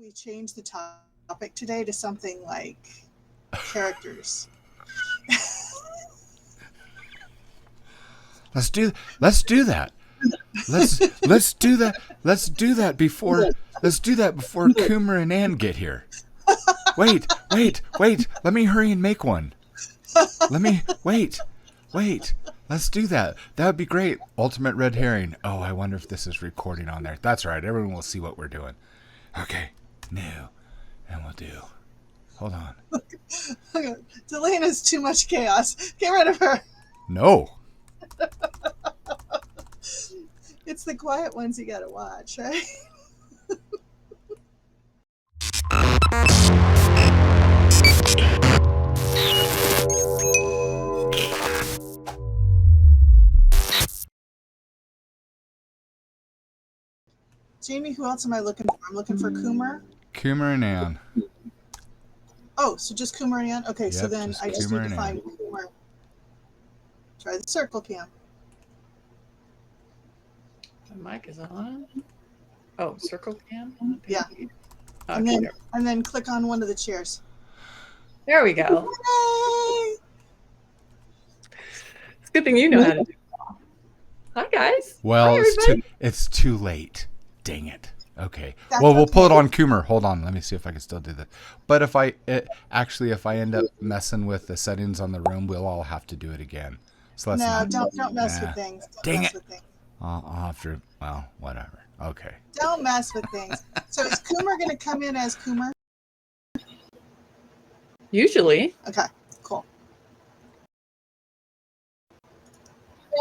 we change the topic today to something like characters? Let's do that. Let's do that. Let's do that before Coomer and Ann get here. Wait. Let me hurry and make one. Wait. Let's do that. That would be great. Ultimate red herring. Oh, I wonder if this is recording on there. That's right. Everyone will see what we're doing. Okay. New. And we'll do. Hold on. Okay. Delena's too much chaos. Get rid of her. No. It's the quiet ones you gotta watch, right? Jamie, who else am I looking for? I'm looking for Coomer. Coomer and Ann. Oh, so just Coomer and Ann? Okay, Yep, so then just I just Coomer need to and find Coomer. Try the circle cam. The mic is on. Oh, circle cam? Yeah. Okay, and then click on one of the chairs. there we go. Yay! It's a good thing you know how to do it. Hi, guys. Well, Hi, it's too late. Dang it. Okay. That's Well, we'll okay. pull it on Coomer. Hold on. Let me see if I can still do that. But if I end up messing with the settings on the room, we'll all have to do it again. So let's No, not. don't mess with things. Don't Dang mess it. with things. I'll have to. Well, whatever. Okay. Don't mess with things. So is Coomer going to come in as Coomer? Usually. Okay, cool.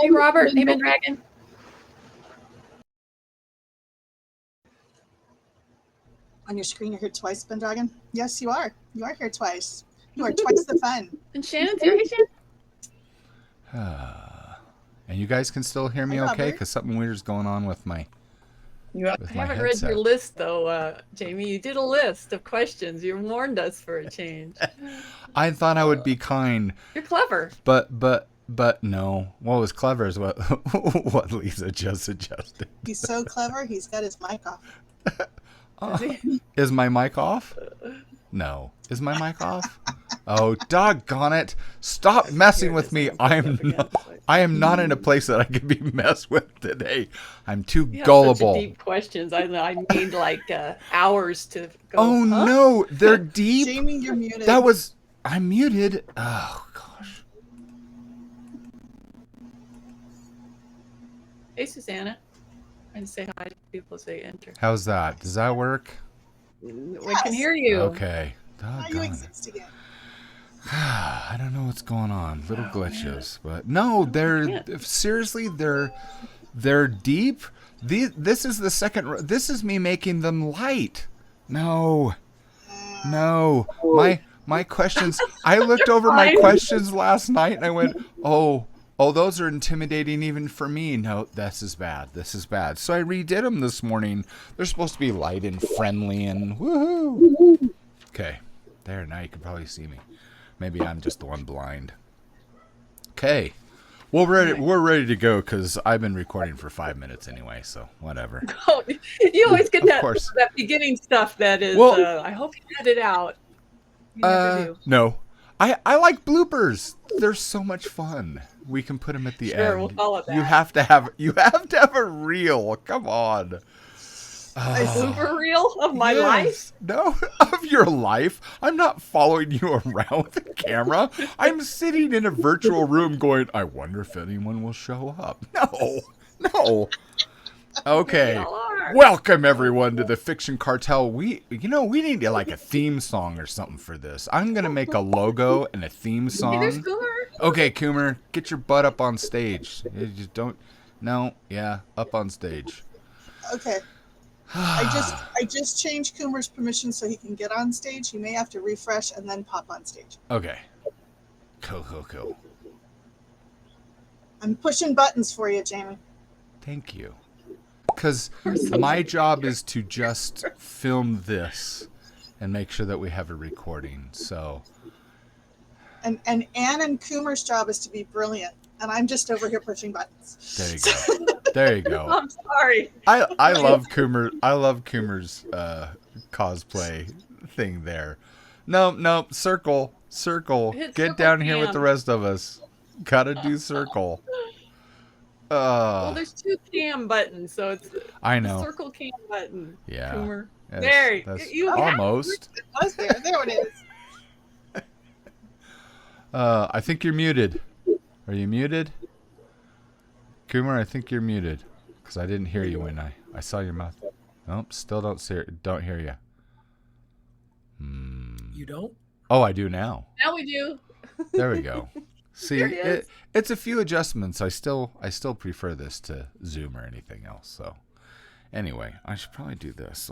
Hey, Robert. Hey, Dragon. On your screen, you're here twice, Pendragon? Yes, you are. You are here twice. You are twice the fun. And Shannon's here. Hey, Shannon. And you guys can still hear me Hi, okay? Robert. Because something weird is going on with my. I With my haven't read headset. your list, though, Jamie. You did a list of questions. You warned us for a change. I thought I would be kind, You're clever. but no. What was clever is what what Lisa just suggested. He's so clever, he's got his mic off. Is my mic off? No. Is my mic off? Oh, doggone it. Stop messing Here it with is. me. Again. I am not in a place that I can be messed with today. I'm too You have gullible. such deep questions. I need like hours to go. Oh, huh? no. They're deep. Jamie, you're muted. I'm muted. Oh, gosh. Hey, Susanna. And say hi to people as they enter. How's that? Does that work? We can hear you. Okay. Now you Doggone it. exist again. I don't know what's going on. Little glitches, but no, they're deep. This is the second. This is me making them light. No. My questions. I looked over my fine. questions last night and I went, oh, those are intimidating even for me. No, this is bad. So I redid them this morning. They're supposed to be light and friendly and woohoo. Okay, there. Now you can probably see me. Maybe I'm just the one blind. Okay. Well, we're ready to go because I've been recording for 5 minutes anyway, so whatever. Oh, you always get Of that course. beginning stuff that is, Well- I hope you cut it out. You never do. No. I like bloopers. They're so much fun. We can put them at the Sure, end. we'll call it that. You have to have a reel. Come on. A super reel of my life? No, of your life. I'm not following you around with a camera. I'm sitting in a virtual room going, I wonder if anyone will show up. No. Okay. Y'all are. Welcome everyone to the Fiction Cartel. We need like a theme song or something for this. I'm going to make a logo and a theme Hey, there's song. Coomer. Okay, Coomer, get your butt up on stage. You just don't. No, yeah, up on stage. Okay. I just changed Coomer's permission so he can get on stage. He may have to refresh and then pop on stage. Okay. Cool. I'm pushing buttons for you, Jamie. Thank you. Because my job is to just film this and make sure that we have a recording. So. And Ann and Coomer's job is to be brilliant, and I'm just over here pushing buttons. There you go. I'm sorry. I love Coomer. I love Coomer's cosplay thing there. Nope. Circle. Hit Get circle down here with the cam. rest of us. Gotta do circle. Well, there's 2 cam buttons, so it's I the know. circle cam button. Yeah. Coomer. There, That's you have almost. It was there. There it is. I think you're muted. Are you muted? Coomer, I think you're muted. Because I didn't hear you when I saw your mouth. Nope, still don't hear you. You don't? Oh, I do now. Now we do. There we go. See, There he is. it's a few adjustments. I still prefer this to Zoom or anything else. So anyway, I should probably do this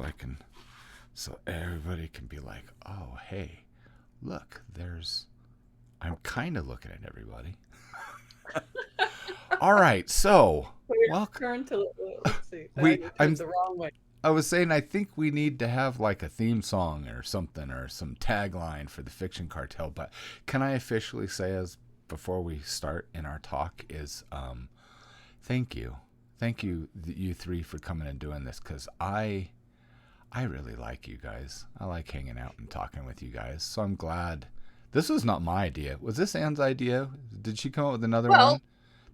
so everybody can be like, oh, hey, look, I'm kind of looking at everybody. All right, so Turn to let's see. I'm the wrong way. I was saying I think we need to have like a theme song or something or some tagline for the Fiction Cartel. But can I officially say, as before we start in our talk, is thank you, you three, for coming and doing this, because I really like you guys. I like hanging out and talking with you guys. So I'm glad. This was not my idea. Was this Anne's idea? Did she come up with another one?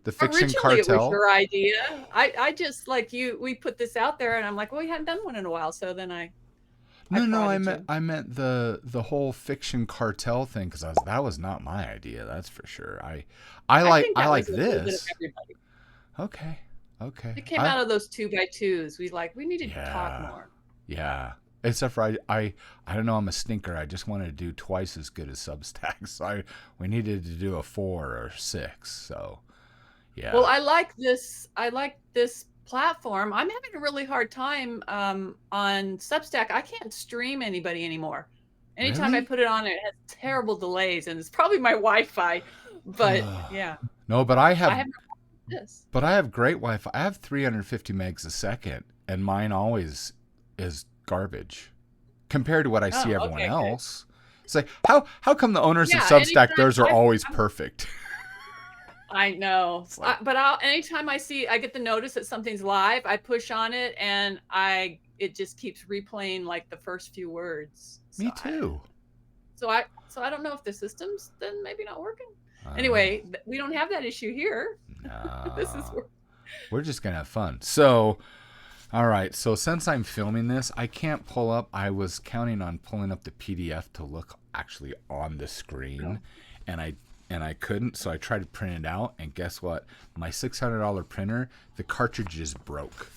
The Fiction Originally, Cartel. it was your idea. I just like you. We put this out there, and I'm like, well, we hadn't done one in a while, so then I meant the whole Fiction Cartel thing, because that was not my idea. That's for sure. I like this. Okay. It came out of those 2x2s. We needed to talk more. Yeah. Except for I don't know, I'm a stinker. I just wanted to do twice as good as Substack. So we needed to do a 4 or 6. So yeah. Well, I like this platform. I'm having a really hard time on Substack. I can't stream anybody anymore. Anytime Really? I put it on, it has terrible delays, and it's probably my Wi-Fi. But yeah. No, but I have this. But I have great Wi-Fi. I have 350 megs a second, and mine always is garbage compared to what I see everyone else. Good. It's like, how come the owners of Substack, theirs are always perfect? I know, but anytime I get the notice that something's live, I push on it, and it just keeps replaying like the first few words. Me too. So I don't know if the system's then maybe not working. Anyway, we don't have that issue here. No. We're just gonna have fun. So, all right. So since I'm filming this, I can't pull up. I was counting on pulling up the PDF to look actually on the screen, and I couldn't. So I tried to print it out, and guess what? My $600 printer, the cartridges broke.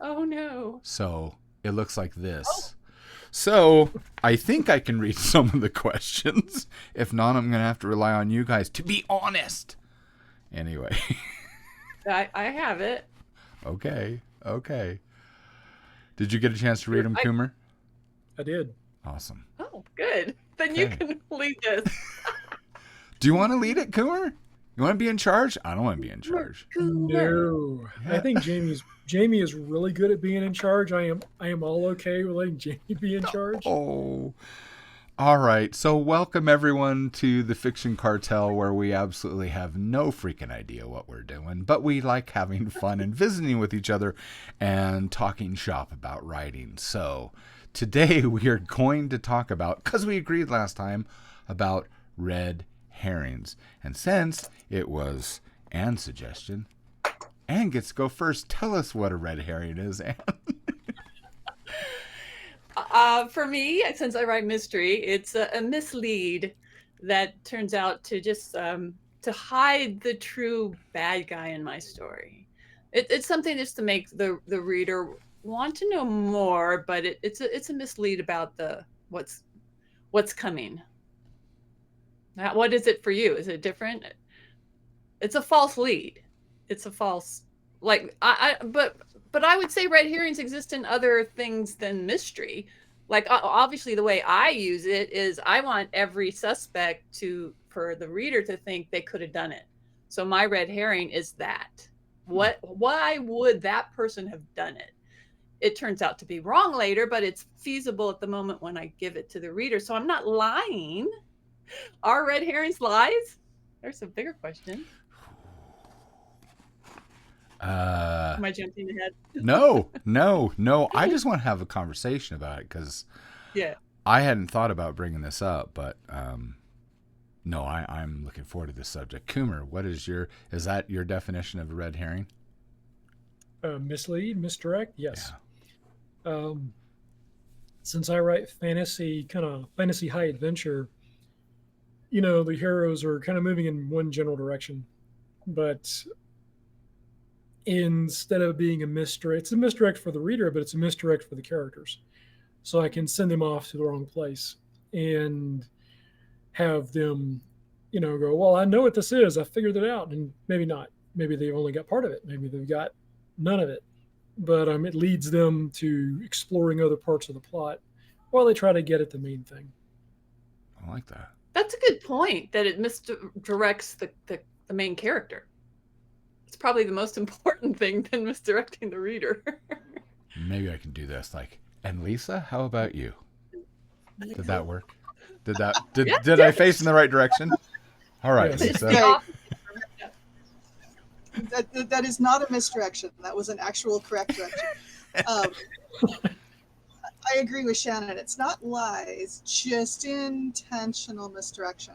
Oh no! So it looks like this. Oh. So I think I can read some of the questions. If not, I'm gonna have to rely on you guys to be honest. Anyway. I have it. Okay. Did you get a chance to read them, Coomer? I did. Awesome. Oh, good. Then you can lead this. Do you want to lead it, Coomer? You want to be in charge? I don't want to be in charge. No. Yeah. I think Jamie is really good at being in charge. I am all okay with letting Jamie be in charge. Oh. All right. So welcome everyone to the Fiction Cartel, where we absolutely have no freaking idea what we're doing, but we like having fun and visiting with each other and talking shop about writing. So today we are going to talk about, because we agreed last time, about red herrings. And since it was Anne's suggestion, Anne gets to go first. Tell us what a red herring is, Anne. For me, since I write mystery, it's a mislead that turns out to just to hide the true bad guy in my story. It's something just to make the reader want to know more, but it's a mislead about what's coming. Now, what is it for you? Is it different? It's a false lead. It's a false, like but I would say red herrings exist in other things than mystery. Like obviously the way I use it is I want every suspect for the reader to think they could have done it. So my red herring is that. Why would that person have done it? It turns out to be wrong later, but it's feasible at the moment when I give it to the reader. So I'm not lying. Are red herrings lies? There's a bigger question. Am I jumping ahead? No. I just want to have a conversation about it because Yeah. I hadn't thought about bringing this up, but no, I'm looking forward to this subject. Coomer, is that your definition of a red herring? Mislead, misdirect, yes. Yeah. Since I write fantasy, kind of fantasy high adventure, the heroes are kind of moving in one general direction, but instead of being a misdirect, it's a misdirect for the reader, but it's a misdirect for the characters. So I can send them off to the wrong place and have them, go, well, I know what this is. I figured it out. And maybe not. Maybe they've only got part of it. Maybe they've got none of it. But it leads them to exploring other parts of the plot while they try to get at the main thing. I like that. That's a good point, that it misdirects the main character. It's probably the most important thing than misdirecting the reader. Maybe I can do this. And Lisa, how about you? Did that work? Did I face in the right direction? All right, Yes. Lisa. That is not a misdirection. That was an actual correct direction. I agree with Shannon. It's not lies, just intentional misdirection.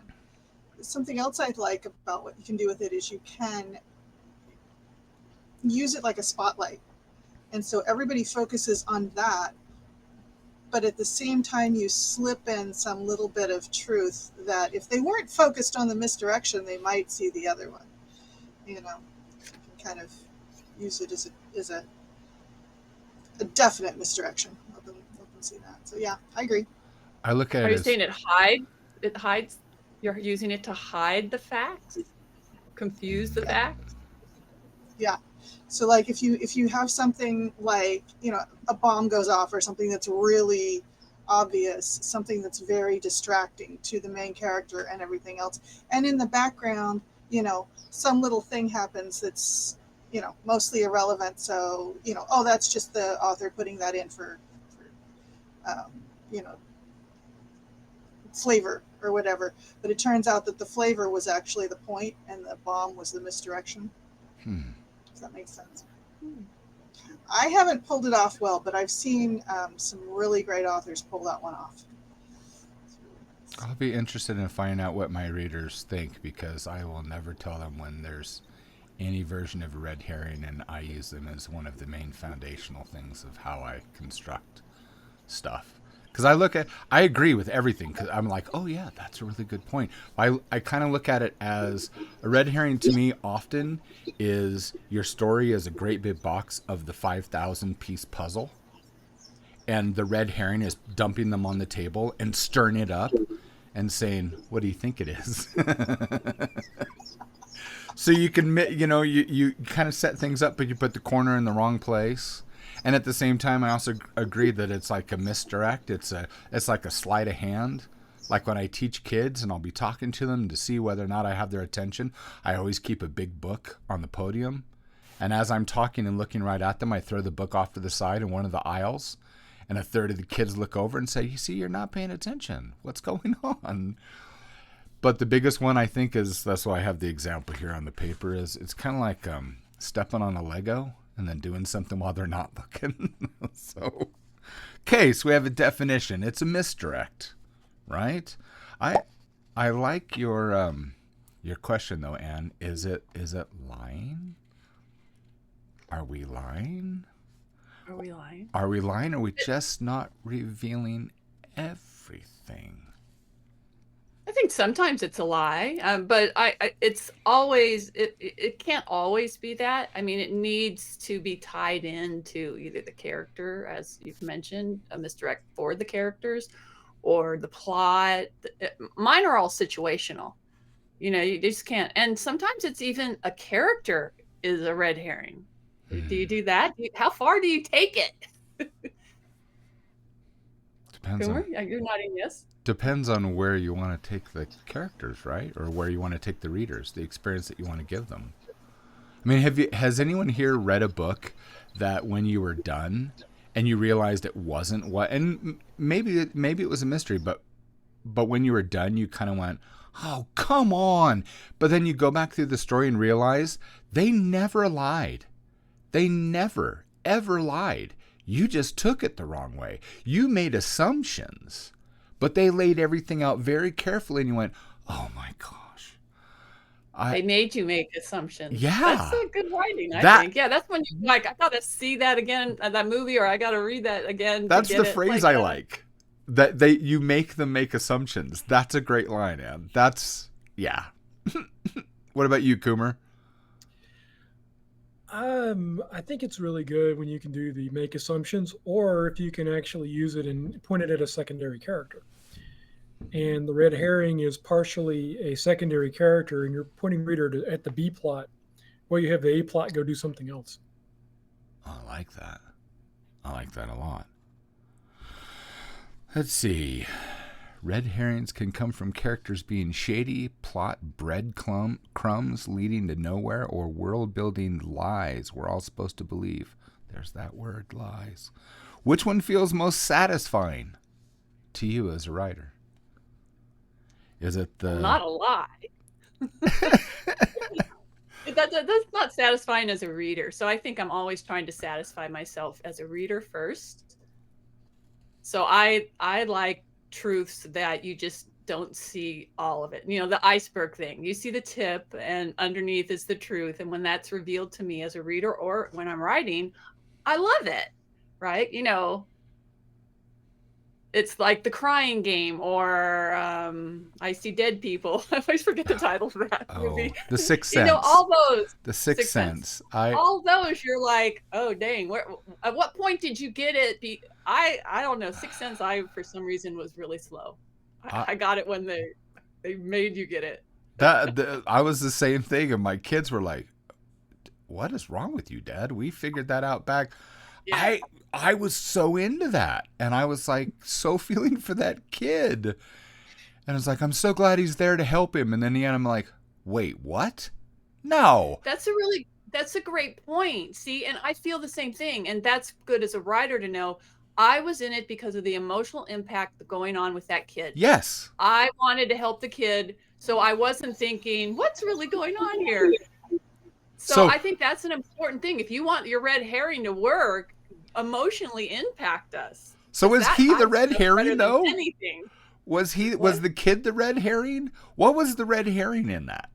Something else I like about what you can do with it is you can use it like a spotlight. And so everybody focuses on that, but at the same time you slip in some little bit of truth that if they weren't focused on the misdirection, they might see the other one. You can kind of use it as a definite misdirection. Let them see that. So yeah, I agree. I look at Are it you as, saying it hides? You're using it to hide the facts, confuse the facts? Yeah. So like if you have something like, a bomb goes off or something that's really obvious, something that's very distracting to the main character and everything else, and in the background, some little thing happens that's, mostly irrelevant. So, that's just the author putting that in for flavor or whatever. But it turns out that the flavor was actually the point and the bomb was the misdirection. Does that make sense? I haven't pulled it off well, but I've seen some really great authors pull that one off. I'll be interested in finding out what my readers think, because I will never tell them when there's any version of a red herring, and I use them as one of the main foundational things of how I construct stuff. Because I agree with everything, because I'm like, oh yeah, that's a really good point. I kind of look at it as a red herring to me often is your story is a great big box of the 5,000 piece puzzle, and the red herring is dumping them on the table and stirring it up and saying, what do you think it is? So you can, you kind of set things up, but you put the corner in the wrong place. And at the same time, I also agree that it's like a misdirect. It's like a sleight of hand. Like when I teach kids and I'll be talking to them to see whether or not I have their attention, I always keep a big book on the podium. And as I'm talking and looking right at them, I throw the book off to the side in one of the aisles. And a third of the kids look over and say, you see, you're not paying attention. What's going on? But the biggest one, I think, is, that's why I have the example here on the paper, is it's kind of like stepping on a Lego and then doing something while they're not looking. So we have a definition. It's a misdirect, right? I like your question though, Anne. Is it lying? Are we lying? Are we lying? Are we lying? Are we just not revealing everything? I think sometimes it's a lie, but it's always, it can't always be that. I mean, it needs to be tied into either the character, as you've mentioned, a misdirect for the characters, or the plot. Mine are all situational. You just can't. And sometimes it's even a character is a red herring. Do you do that? How far do you take it? Depends Coomer, on, you're nodding yes. depends on where you want to take the characters, right? Or where you want to take the readers, the experience that you want to give them. I mean, has anyone here read a book that when you were done and you realized it wasn't what, and maybe it was a mystery, but when you were done, you kind of went, oh, come on. But then you go back through the story and realize they never lied. They never, ever lied. You just took it the wrong way. You made assumptions, but they laid everything out very carefully, and you went, oh my gosh. They made you make assumptions. Yeah. That's a good writing, I think. Yeah, that's when you like, I gotta see that again, that movie, or I gotta read that again. That's the phrase I like. That you make them make assumptions. That's a great line, Ann. That's, yeah. What about you, Coomer? I think it's really good when you can do the make assumptions, or if you can actually use it and point it at a secondary character. And the red herring is partially a secondary character, and you're pointing reader at the B plot, where you have the A plot go do something else. I like that. I like that a lot. Let's see. Red herrings can come from characters being shady, plot breadcrumbs leading to nowhere, or world-building lies we're all supposed to believe. There's that word, lies. Which one feels most satisfying to you as a writer? Is it the... Not a lie. That's not satisfying as a reader. So I think I'm always trying to satisfy myself as a reader first. So I like truths that you just don't see all of it. You know, the iceberg thing. You see the tip and underneath is the truth. And when that's revealed to me as a reader or when I'm writing, I love it. Right? You know, it's like The Crying Game or I See Dead People. I always forget the title of that movie. The Sixth Sense. You know, all those. The Sixth Sense. All those, you're like, oh, dang. At what point did you get it? I don't know. Sixth Sense, for some reason, was really slow. I got it when they made you get it. I was the same thing, and my kids were like, what is wrong with you, Dad? We figured that out back. Yeah. I was so into that, and I was like so feeling for that kid, and I was like, I'm so glad he's there to help him. And then the end, I'm like, wait, what? No. That's a great point. See, and I feel the same thing, and that's good as a writer to know. I was in it because of the emotional impact going on with that kid. Yes. I wanted to help the kid, so I wasn't thinking, what's really going on here? So I think that's an important thing. If you want your red herring to work, emotionally impact us. So was he the red herring though? Anything. Was the kid the red herring? What was the red herring in that?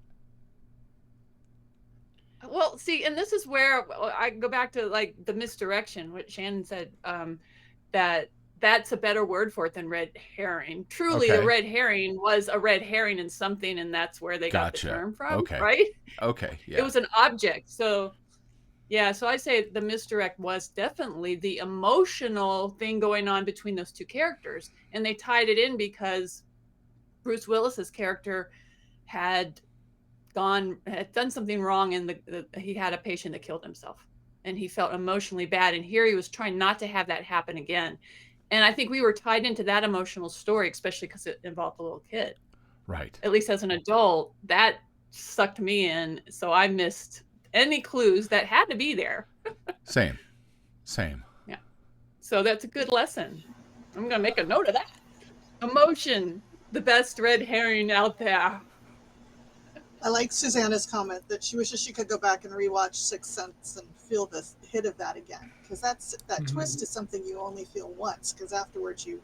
Well, see, and this is where I go back to like the misdirection, what Shannon said, that's a better word for it than red herring. Truly, the red herring was a red herring in something, and that's where they got the term from, right? Okay, yeah. It was an object. So, yeah, so I say the misdirect was definitely the emotional thing going on between those two characters. And they tied it in because Bruce Willis's character had done something wrong, and he had a patient that killed himself. And he felt emotionally bad. And here he was trying not to have that happen again. And I think we were tied into that emotional story, especially because it involved a little kid. Right. At least as an adult, that sucked me in. So I missed any clues that had to be there. Same. Yeah. So that's a good lesson. I'm going to make a note of that. Emotion, the best red herring out there. I like Susanna's comment that she wishes she could go back and rewatch Sixth Sense and feel the hit of that again, because that twist is something you only feel once, because afterwards you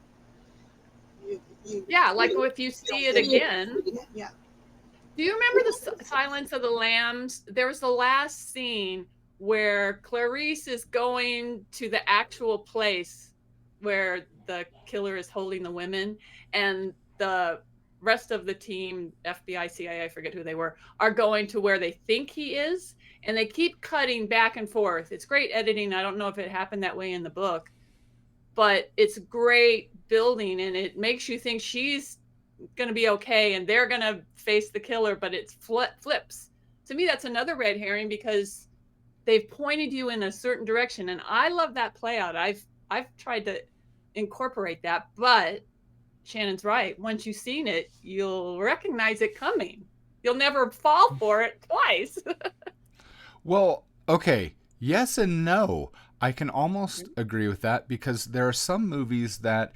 like if you see it again. Yeah. Do you remember the Silence of the Lambs? There was the last scene where Clarice is going to the actual place where the killer is holding the women, and the rest of the team, FBI, CIA, I forget who they were, are going to where they think he is, and they keep cutting back and forth. It's great editing. I don't know if it happened that way in the book, but it's great building, and it makes you think she's going to be okay and they're going to face the killer, but it flips. To me, that's another red herring because they've pointed you in a certain direction, and I love that play out. I've tried to incorporate that, but Shannon's right. Once you've seen it, you'll recognize it coming. You'll never fall for it twice. Well, okay. Yes and no. I can almost agree with that because there are some movies that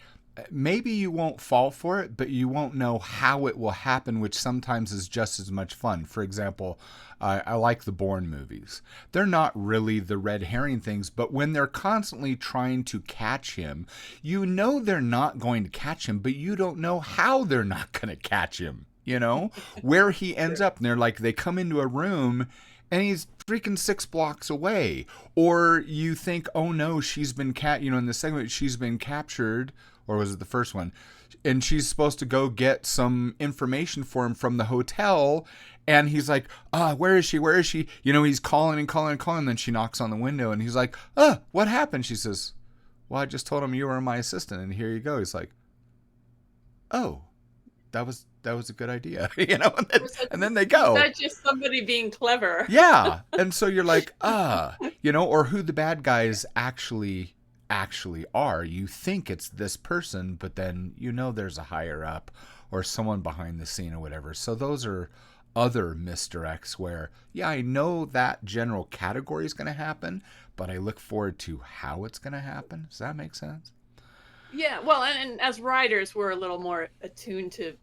maybe you won't fall for it, but you won't know how it will happen, which sometimes is just as much fun. For example, I like the Bourne movies. They're not really the red herring things, but when they're constantly trying to catch him, you know they're not going to catch him, but you don't know how they're not going to catch him, you know, where he ends up. And they're like, they come into a room and he's freaking 6 blocks away. Or you think, oh no, she's been in the segment, she's been captured. Or was it the first one? And she's supposed to go get some information for him from the hotel. And he's like, where is she? Where is she? You know, he's calling and calling and calling. And then she knocks on the window and he's like, what happened? She says, well, I just told him you were my assistant. And here you go. He's like, oh, that was a good idea. You know, and then they go. That's just somebody being clever. Yeah. And so you're like, you know, or who the bad guys actually are. You think it's this person, but then you know there's a higher up or someone behind the scene or whatever. So those are other misdirects where, yeah, I know that general category is going to happen, but I look forward to how it's going to happen. Does that make sense? Yeah, well, and as writers, we're a little more attuned to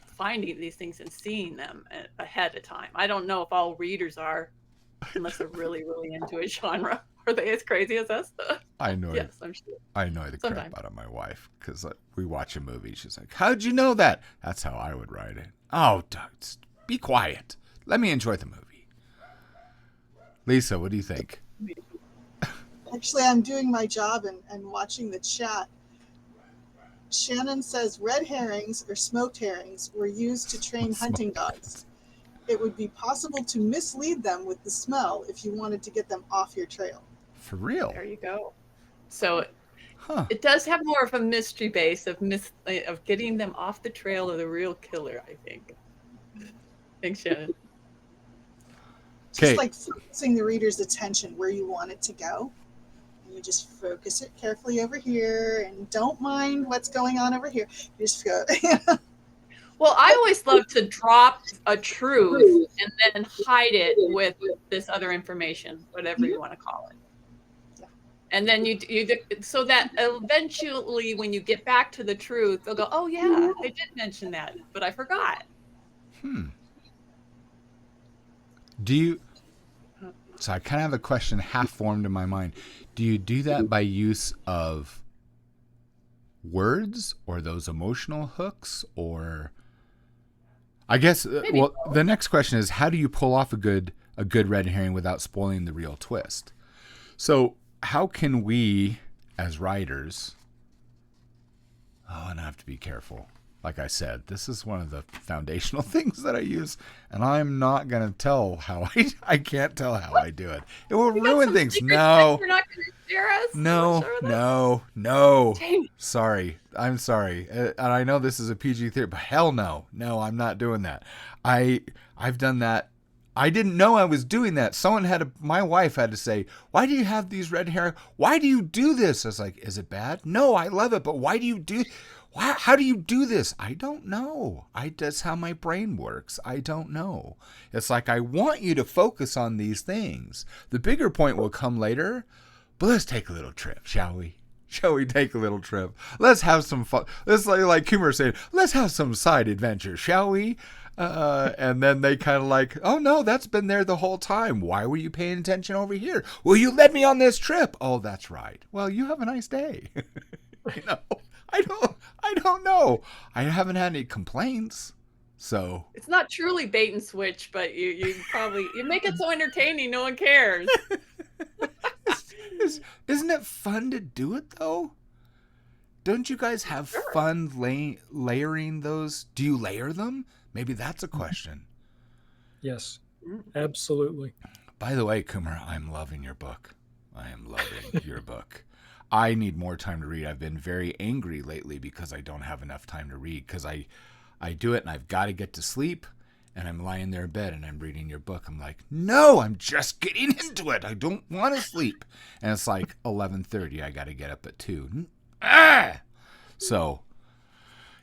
finding these things and seeing them ahead of time. I don't know if all readers are, unless they're really, really into a genre. Are they as crazy as us? I know. Yes, I'm sure. I annoy the crap out of my wife because we watch a movie. She's like, "How'd you know that?" That's how I would write it. Oh, be quiet. Let me enjoy the movie. Lisa, what do you think? Actually, I'm doing my job and watching the chat. Shannon says red herrings or smoked herrings were used to train hunting dogs. It would be possible to mislead them with the smell if you wanted to get them off your trail. For real? There you go. So it does have more of a mystery base of getting them off the trail of the real killer, I think. Thanks, Shannon. Just like focusing the reader's attention where you want it to go. And you just focus it carefully over here and don't mind what's going on over here. You just go. Well, I always love to drop a truth and then hide it with this other information, whatever you want to call it. And then you so that eventually when you get back to the truth, they'll go, oh yeah, I did mention that, but I forgot. So I kind of have a question half formed in my mind. Do you do that by use of words or those emotional hooks, or I guess the next question is, how do you pull off a good red herring without spoiling the real twist? So how can we as writers, and I have to be careful. Like I said, this is one of the foundational things that I use, and I'm not going to tell how I can't tell how I do it. It will ruin things. No. You're not going to share us? No. Sorry. I'm sorry. And I know this is a PG theory, but hell no. No, I'm not doing that. I've done that. I didn't know I was doing that. My wife had to say, why do you have these red hair? Why do you do this? I was like, is it bad? No, I love it. But why do you do how do you do this? I don't know. That's how my brain works. I don't know. It's like, I want you to focus on these things. The bigger point will come later, but let's take a little trip, shall we? Shall we take a little trip? Let's have some fun. Let's, like Kumar saying, let's have some side adventures, shall we? And then they kind of like, oh no, that's been there the whole time. Why were you paying attention over here? Well, you led me on this trip. Oh, that's right. Well, you have a nice day. I don't know. I haven't had any complaints. So it's not truly bait and switch, but you make it so entertaining no one cares. Isn't it fun to do it though? Don't you guys have fun layering those? Do you layer them? Maybe that's a question. Yes, absolutely. By the way, Kumar, I'm loving your book. I am loving your book. I need more time to read. I've been very angry lately because I don't have enough time to read, because I do it and I've got to get to sleep, and I'm lying there in bed and I'm reading your book. I'm like, no, I'm just getting into it. I don't want to sleep. And it's like 11:30. I got to get up at 2. So,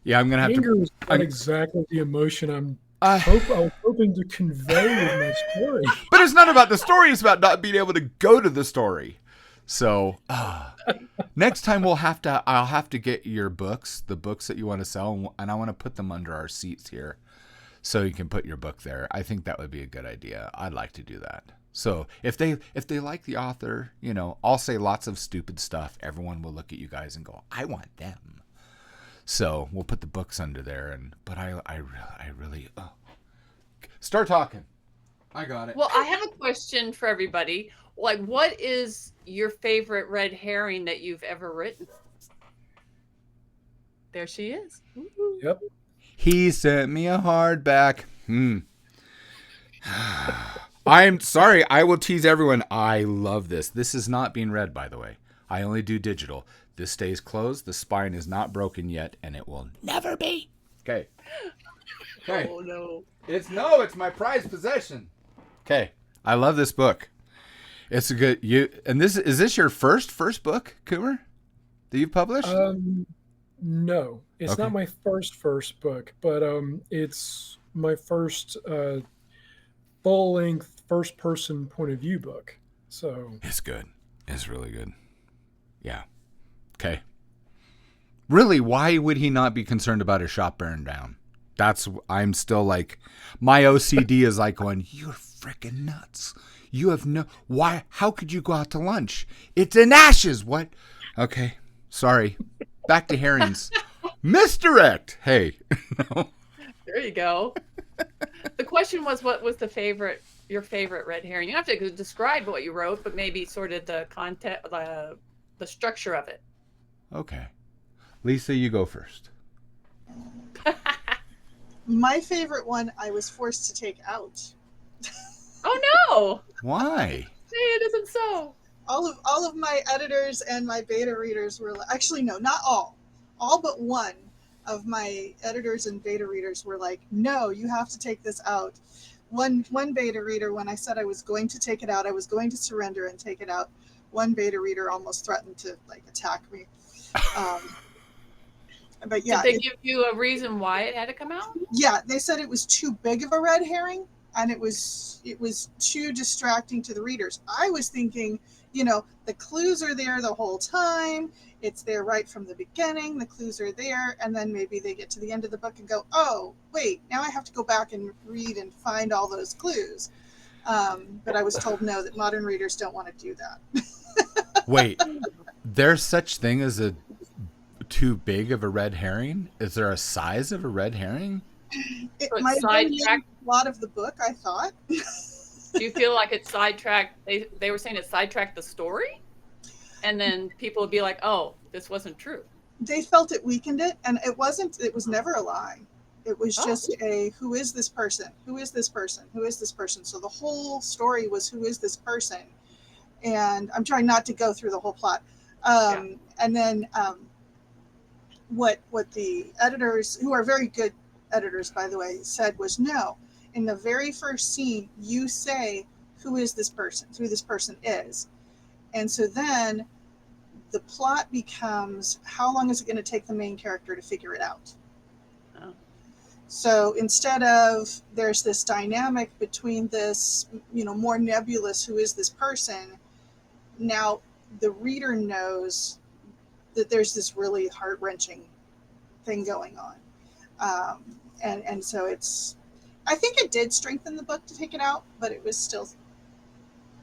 yeah, I'm going to have Anger to... is not exactly the emotion I was hoping to convey with my story. But it's not about the story. It's about not being able to go to the story. So next time I'll have to get your books, the books that you want to sell, and I want to put them under our seats here, so you can put your book there. I think that would be a good idea. I'd like to do that. So if they like the author, I'll say lots of stupid stuff. Everyone will look at you guys and go, I want them. So we'll put the books under there, but I really start talking. I got it. Well, I have a question for everybody. Like, what is your favorite red herring that you've ever written? There she is. Woo-hoo. Yep. He sent me a hardback. I'm sorry. I will tease everyone. I love this. This is not being read, by the way. I only do digital. This stays closed. The spine is not broken yet, and it will never be. Okay. Okay. Oh, no. It's my prized possession. Okay. I love this book. It's a good and is this your first book, Coomer, that you've published? No, it's Okay. not my first book, but it's my first full-length first-person point of view book. So It's good. It's really good. Yeah. Okay. Really, why would he not be concerned about his shop burning down? I'm still like, my OCD is like going, you're freaking nuts. You have why? How could you go out to lunch? It's in ashes. What? Okay. Sorry. Back to Herrings. Misdirect. Hey. No. There you go. The question was, what was your favorite red herring? You don't have to describe what you wrote, but maybe sort of the content, the structure of it. Okay. Lisa, you go first. My favorite one I was forced to take out. Oh no! Why? Say it isn't so. All of my editors and my beta readers were actually, no, not all but one of my editors and beta readers were like, no, you have to take this out. One beta reader, when I said I was going to take it out, I was going to surrender and take it out, one beta reader almost threatened to attack me. But yeah. Did they give you a reason why it had to come out? Yeah, they said it was too big of a red herring and it was too distracting to the readers. I was thinking, the clues are there the whole time. It's there right from the beginning. The clues are there. And then maybe they get to the end of the book and go, oh, wait, now I have to go back and read and find all those clues. But I was told no, that modern readers don't want to do that. Wait, there's such thing as a too big of a red herring? Is there a size of a red herring? It So it might have been sidetracked- a lot of the book, I thought. Do you feel like it sidetracked? They were saying it sidetracked the story, and then people would be like, "Oh, this wasn't true." They felt it weakened it, and it wasn't. It was never a lie. It was Oh. just who is this person? Who is this person? Who is this person? So the whole story was, who is this person? And I'm trying not to go through the whole plot. And then what the editors, who are very good editors, by the way, said was, no, in the very first scene, you say, who is this person? Who this person is. And so then the plot becomes, how long is it going to take the main character to figure it out? Oh. So instead of, there's this dynamic between this, more nebulous, who is this person, now the reader knows that there's this really heart-wrenching thing going on. And so I think it did strengthen the book to take it out, but it was still.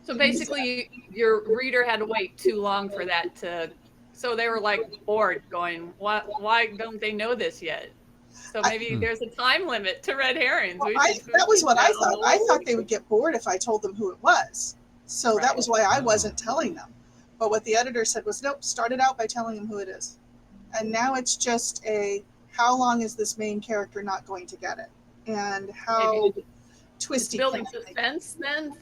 So basically, your reader had to wait too long for that so they were like bored, going, why don't they know this yet? So maybe there's a time limit to red herrings. Well, that was what I thought. I thought they would get bored if I told them who it was. So that was why I wasn't telling them. But what the editor said was, nope, start it out by telling them who it is. And now it's just how long is this main character not going to get it? And how twisty. Building suspense then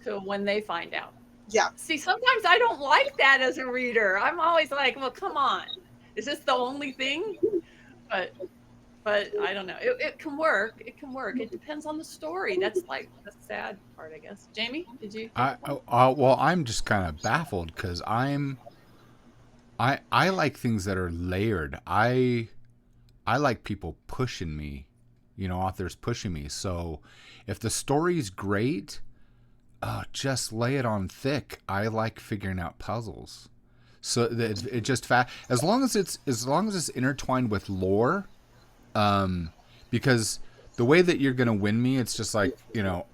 to when they find out. Yeah. See, sometimes I don't like that as a reader. I'm always like, well, come on. Is this the only thing? But I don't know. It can work. It can work. It depends on the story. That's like the sad part, I guess. Jamie, did you? Well, I'm just kind of baffled because I like things that are layered. I like people pushing me, authors pushing me. So if the story's great, just lay it on thick. I like figuring out puzzles. So that it just as long as it's intertwined with lore, because the way that you're gonna win me, it's just like,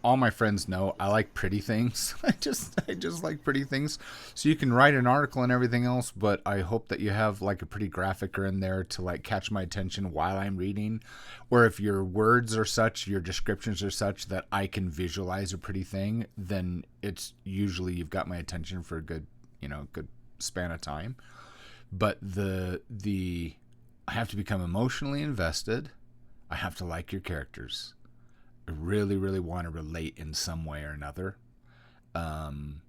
all my friends know I like pretty things. I just like pretty things. So you can write an article and everything else, but I hope that you have like a pretty graphic in there to like catch my attention while I'm reading, or if your words are such, your descriptions are such that I can visualize a pretty thing, then it's usually you've got my attention for a good span of time. But I have to become emotionally invested. I have to like your characters. I really, really want to relate in some way or another. And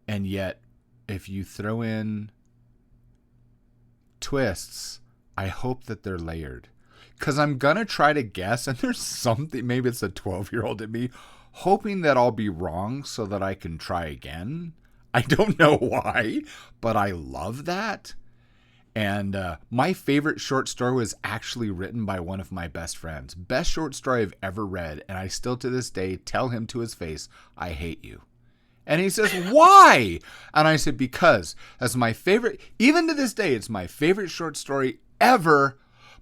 yet, if you throw in twists, I hope that they're layered. Because I'm going to try to guess, and there's something, maybe it's a 12-year-old in me, hoping that I'll be wrong so that I can try again. I don't know why, but I love that. And my favorite short story was actually written by one of my best friends. Best short story I've ever read. And I still to this day tell him to his face, I hate you. And he says, why? And I said, because as my favorite, even to this day, it's my favorite short story ever.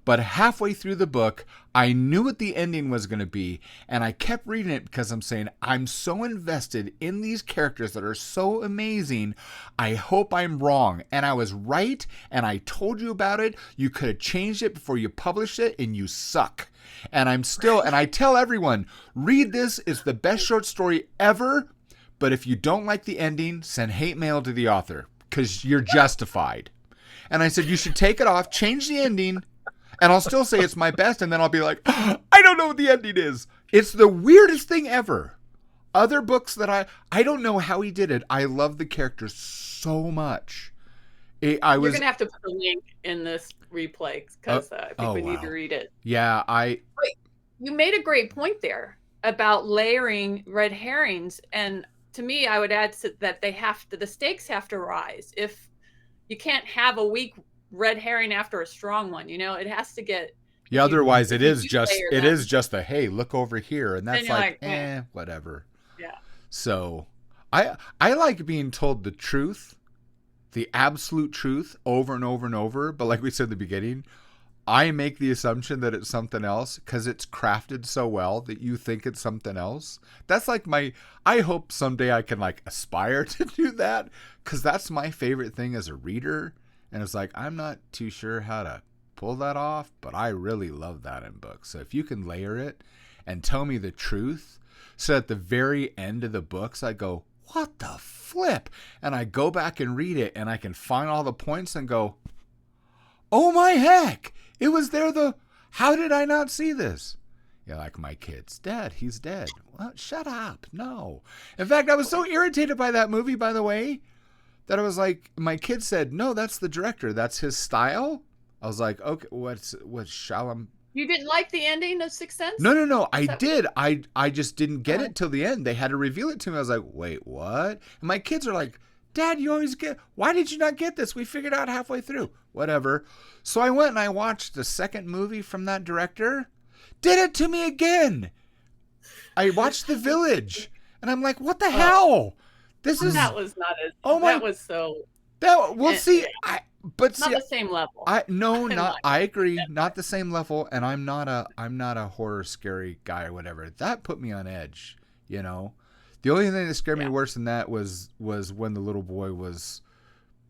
But halfway through the book, I knew what the ending was going to be. And I kept reading it because I'm saying, I'm so invested in these characters that are so amazing. I hope I'm wrong. And I was right. And I told you about it. You could have changed it before you published it. And you suck. And I'm still, and I tell everyone, read this. It's the best short story ever. But if you don't like the ending, send hate mail to the author. Because you're justified. And I said, you should take it off, change the ending. And I'll still say it's my best, and then I'll be like, I don't know what the ending is. It's the weirdest thing ever. Other books that I don't know how he did it. I love the characters so much. You're going to have to put a link in this replay because I think we need to read it. Yeah, You made a great point there about layering red herrings. And to me, I would add that the stakes have to rise. If you can't have a weak red herring after a strong one, it has to get. Yeah, otherwise it is just a, hey, look over here, and that's like whatever. Yeah. So I like being told the truth, the absolute truth, over and over and over. But like we said at the beginning, I make the assumption that it's something else because it's crafted so well that you think it's something else. That's like I hope someday I can like aspire to do that, because that's my favorite thing as a reader. And it's like, I'm not too sure how to pull that off, but I really love that in books. So if you can layer it and tell me the truth, so at the very end of the books, I go, what the flip? And I go back and read it, and I can find all the points and go, oh my heck, it was there. How did I not see this? Yeah, like my kids, Dad, he's dead. Well, shut up. No. In fact, I was so irritated by that movie, by the way, that I was like, my kid said, no, that's the director. That's his style. I was like, okay, what's Shalom? You didn't like the ending of Sixth Sense? No. I did. I just didn't get it till the end. They had to reveal it to me. I was like, wait, what? And my kids are like, Dad, you always why did you not get this? We figured out halfway through. Whatever. So I went and I watched the second movie from that director. Did it to me again. I watched The Village. And I'm like, what the hell? That was not as. Oh my! That was so. We'll see. But not the same level. I agree, not the same level. And I'm not a horror scary guy or whatever. That put me on edge. The only thing that scared me worse than that was when the little boy was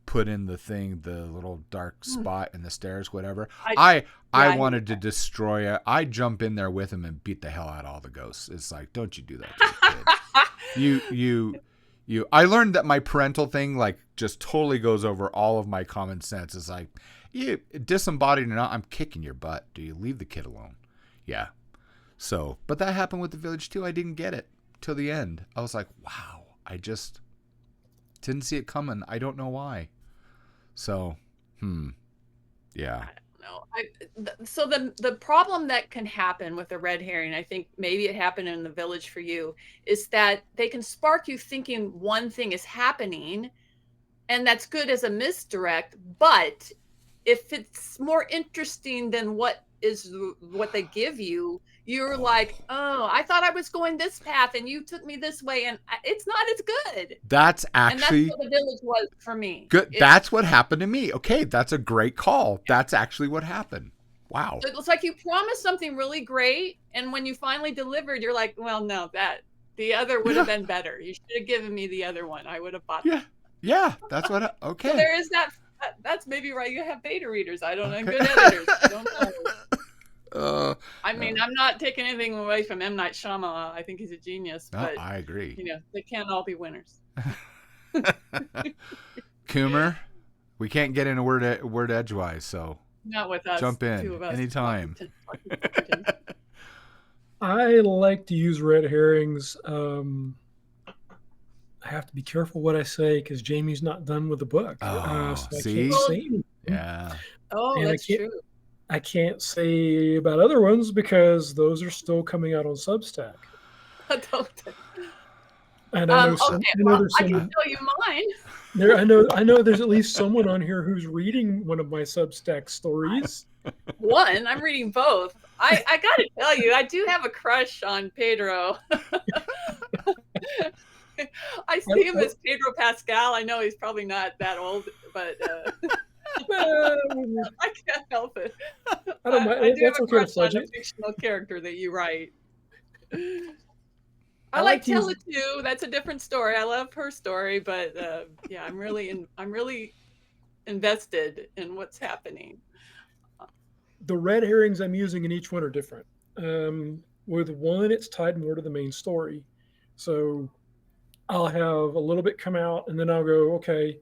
put in the thing, the little dark spot in the stairs, whatever. I wanted to destroy it. I jump in there with him and beat the hell out of all the ghosts. It's like, don't you do that to a kid. I learned that my parental thing like just totally goes over all of my common sense. It's like, you disembodied or not, I'm kicking your butt. Do you leave the kid alone? Yeah. So, but that happened with The Village too. I didn't get it till the end. I was like, wow, I just didn't see it coming. I don't know why. So, yeah. No, so the problem that can happen with a red herring, I think maybe it happened in The Village for you, is that they can spark you thinking one thing is happening, and that's good as a misdirect. But if it's more interesting than what they give you, you're like, oh, I thought I was going this path and you took me this way, and it's not as good. That's And that's actually what The Village was for me. good. That's what happened to me. Okay, that's a great call. That's actually what happened. Wow. It's like you promised something really great, and when you finally delivered, you're like, well, no, the other would have been better. You should have given me the other one. I would have bought that. Yeah, that's what. Okay. So there is that. That's maybe why you have beta readers. I don't know. Good editors. I don't know. I mean, I'm not taking anything away from M. Night Shyamalan. I think he's a genius. But I agree. They can't all be winners. Coomer, we can't get in a word edgewise, so not with us. Jump in two of us. anytime. I like to use red herrings. I have to be careful what I say because Jamie's not done with the book. Oh, so see? I can't say anything. Yeah. Oh, And that's true. I can't say about other ones because those are still coming out on Substack. And I know okay, I can tell you mine. I know there's at least someone on here who's reading one of my Substack stories. One, I'm reading both. I got to tell you, I do have a crush on Pedro. I see him as Pedro Pascal. I know he's probably not that old, but I can't help it. I don't mind. I do That's have a okay to crush on fudge a it. fictional character that you write. I I like like to use- Tella too. That's a different story. I love her story, but yeah, I'm really invested in what's happening. The red herrings I'm using in each one are different. With one, it's tied more to the main story. So I'll have a little bit come out and then I'll go, okay,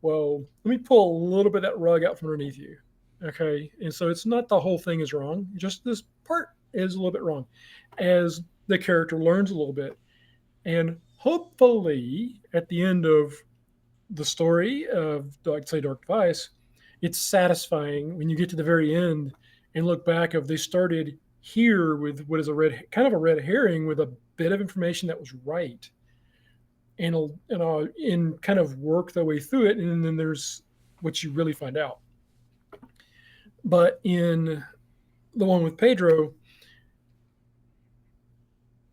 well, let me pull a little bit of that rug out from underneath you. Okay. And so it's not the whole thing is wrong. Just this part is a little bit wrong as the character learns a little bit. And hopefully at the end of the story of, like, say, Dark Vice, it's satisfying when you get to the very end and look back of they started here with what is a red herring with a bit of information that was right, and kind of work their way through it, and then there's what you really find out. But in the one with Pedro,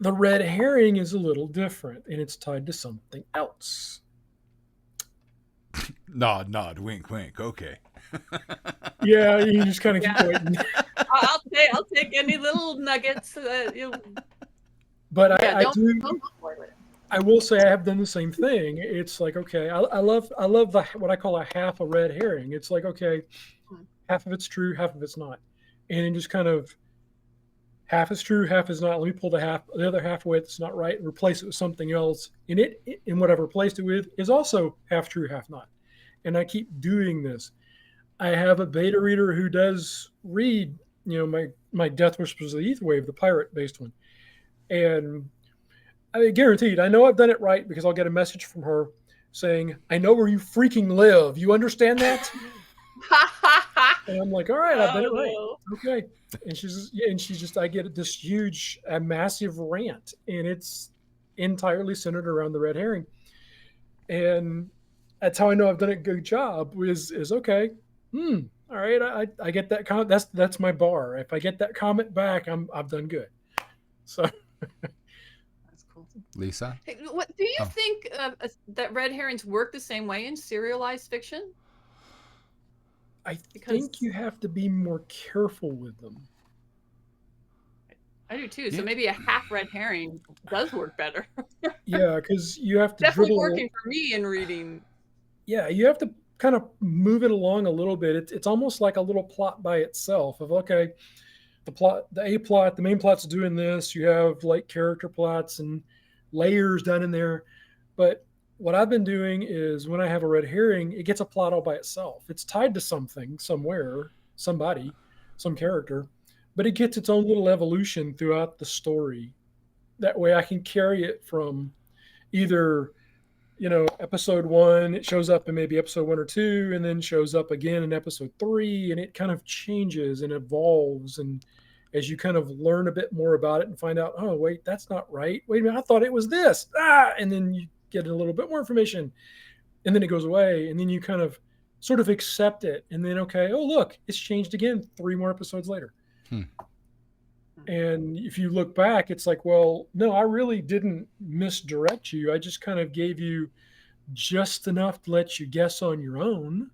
the red herring is a little different, and it's tied to something else. Nod, wink, wink. Okay. Yeah, you just kind of keep waiting. I'll take any little nuggets. But Yeah, I will say I have done the same thing. It's like, okay, I love what I call a half a red herring. It's like, okay, half of it's true, half of it's not, and then just kind of half is true, half is not. Let me pull the other half away that's not right, and replace it with something else. And what I've replaced it with is also half true, half not. And I keep doing this. I have a beta reader who does read, my Death Whispers of the Etherwave, the pirate-based one, and I mean, guaranteed, I know I've done it right because I'll get a message from her saying, "I know where you freaking live. You understand that?" And I'm like, "All right, I've done it right. Okay." And she's just, I get this huge, massive rant, and it's entirely centered around the red herring. And that's how I know I've done a good job. Is okay. All right, I get that comment. That's my bar. If I get that comment back, I've done good. So. That's cool. Lisa? Hey, what do you think that red herrings work the same way in serialized fiction? I think you have to be more careful with them. I do too. So maybe a half red herring does work better. Yeah, because you have to definitely working for me in reading. Yeah, you have to kind of move it along a little bit. It's almost like a little plot by itself of, okay, the main plot's doing this. You have like character plots and layers done in there. But what I've been doing is when I have a red herring, it gets a plot all by itself. It's tied to something, somewhere, somebody, some character, but it gets its own little evolution throughout the story. That way I can carry it from either, episode 1, it shows up in maybe episode 1 or 2, and then shows up again in episode 3, and it kind of changes and evolves. And as you kind of learn a bit more about it and find out, oh, wait, that's not right. Wait a minute, I thought it was this. And then you get a little bit more information, and then it goes away, and then you kind of sort of accept it. And then, okay, oh, look, it's changed again 3 more episodes later. And if you look back, it's like, well, no, I really didn't misdirect you. I just kind of gave you just enough to let you guess on your own.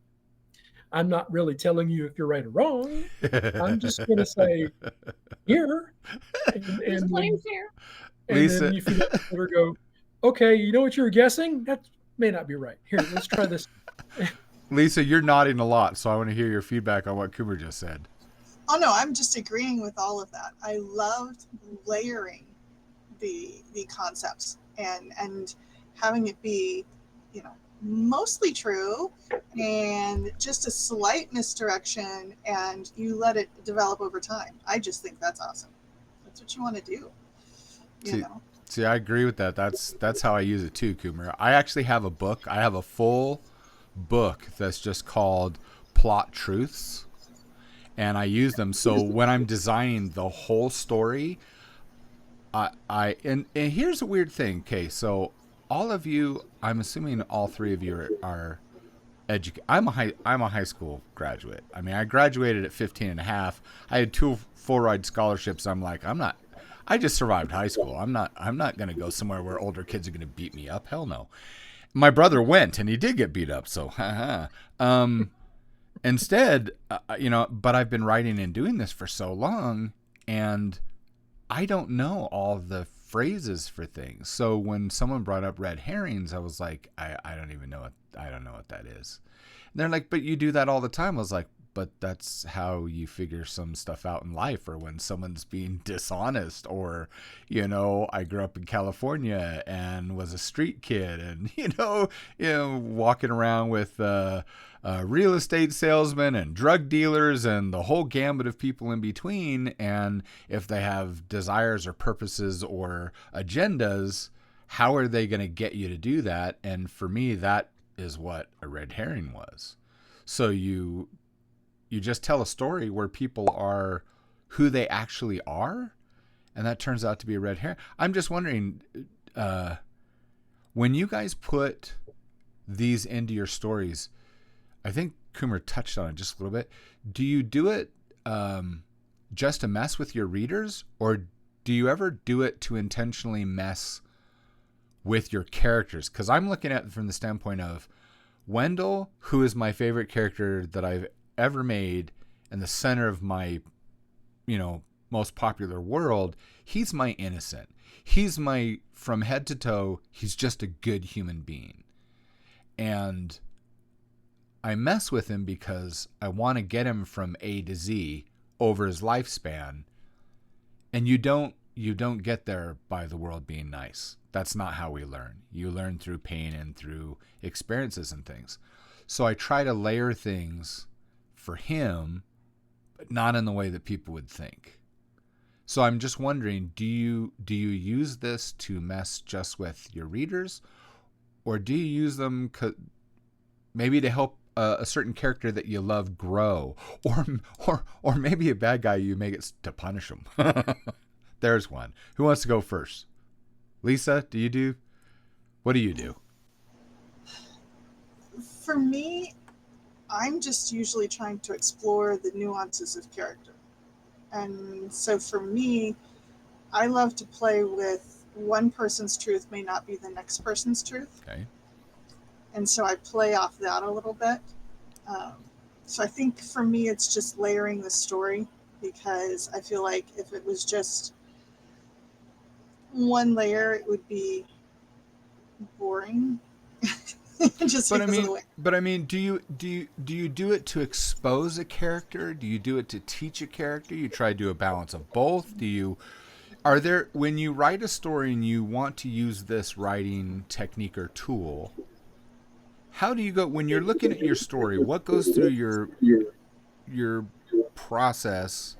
I'm not really telling you if you're right or wrong. I'm just going to say here, and There's and plenty then here. and then Lisa, if you ever go, okay, you know what you were guessing? That may not be right. Here, let's try this. Lisa, you're nodding a lot, so I want to hear your feedback on what Cooper just said. Oh no, I'm just agreeing with all of that. I loved layering the concepts and having it be, you know, mostly true and just a slight misdirection, and you let it develop over time. I just think that's awesome. That's what you want to do, you See, know. see, I agree with that. That's how I use it too, Coomer. I actually have a book. I have a full book that's just called Plot Truths, and I use them. So when I'm designing the whole story, and here's a weird thing. Okay, so all of you, I'm assuming all three of you are I'm a high school graduate. I mean, I graduated at 15 and a half. I had two full ride scholarships. I just survived high school. I'm not going to go somewhere where older kids are going to beat me up. Hell no. My brother went and he did get beat up. So, instead, but I've been writing and doing this for so long, and I don't know all the phrases for things. So when someone brought up red herrings, I was like, I don't even know I don't know what that is. And they're like, but you do that all the time. I was like, but that's how you figure some stuff out in life, or when someone's being dishonest, or, I grew up in California and was a street kid, and, walking around with, real estate salesmen and drug dealers and the whole gambit of people in between. And if they have desires or purposes or agendas, how are they going to get you to do that? And for me, that is what a red herring was. So you just tell a story where people are who they actually are, and that turns out to be a red herring. I'm just wondering, when you guys put these into your stories, I think Coomer touched on it just a little bit. Do you do it just to mess with your readers, or do you ever do it to intentionally mess with your characters? Because I'm looking at it from the standpoint of Wendell, who is my favorite character that I've ever made, and the center of my, most popular world. He's my innocent. He's my, from head to toe, he's just a good human being. And I mess with him because I want to get him from A to Z over his lifespan. And you don't get there by the world being nice. That's not how we learn. You learn through pain and through experiences and things. So I try to layer things for him, but not in the way that people would think. So I'm just wondering, do you use this to mess just with your readers, or do you use them maybe to help a certain character that you love grow, or maybe a bad guy, you make it to punish him? There's one. Who wants to go first? Lisa, what do you do? For me, I'm just usually trying to explore the nuances of character. And so for me, I love to play with one person's truth may not be the next person's truth. Okay. And so I play off that a little bit. Um, so I think for me, it's just layering the story, because I feel like if it was just one layer, it would be boring. Just But because of the way. do you do it to expose a character? Do you do it to teach a character? You try to do a balance of both? When you write a story and you want to use this writing technique or tool, how do you go when you're looking at your story? What goes through your process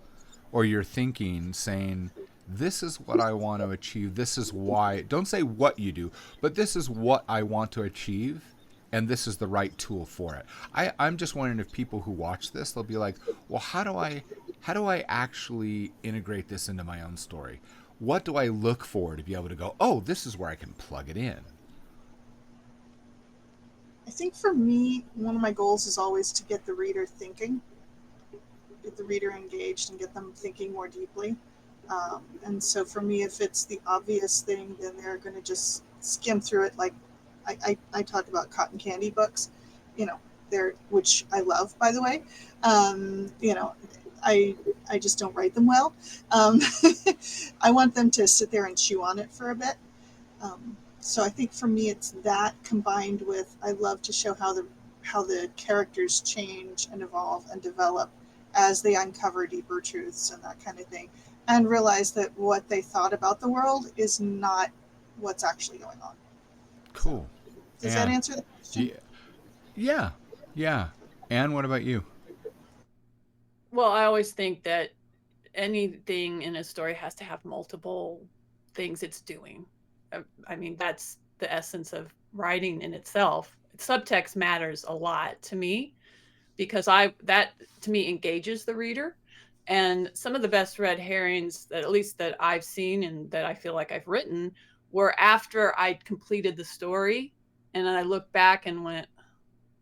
or your thinking, saying, this is what I want to achieve, this is why? Don't say what you do, but this is what I want to achieve, and this is the right tool for it. I'm just wondering if people who watch this, they'll be like, well, how do I actually integrate this into my own story? What do I look for to be able to go, oh, this is where I can plug it in? I think for me, one of my goals is always to get the reader thinking, get the reader engaged, and get them thinking more deeply. And so for me, if it's the obvious thing, then they're going to just skim through it. Like I talk about cotton candy books, you know, which I love, by the way. You know, I just don't write them well. Um, I want them to sit there and chew on it for a bit. So I think for me, it's that combined with I love to show how the characters change and evolve and develop as they uncover deeper truths and that kind of thing, and realize that what they thought about the world is not what's actually going on. Cool. Does that answer the question? Yeah. Yeah. Anne, what about you? Well, I always think that anything in a story has to have multiple things it's doing. I mean, that's the essence of writing in itself. Subtext matters a lot to me because that to me engages the reader. And some of the best red herrings that at least that I've seen and that I feel like I've written were after I'd completed the story and then I looked back and went,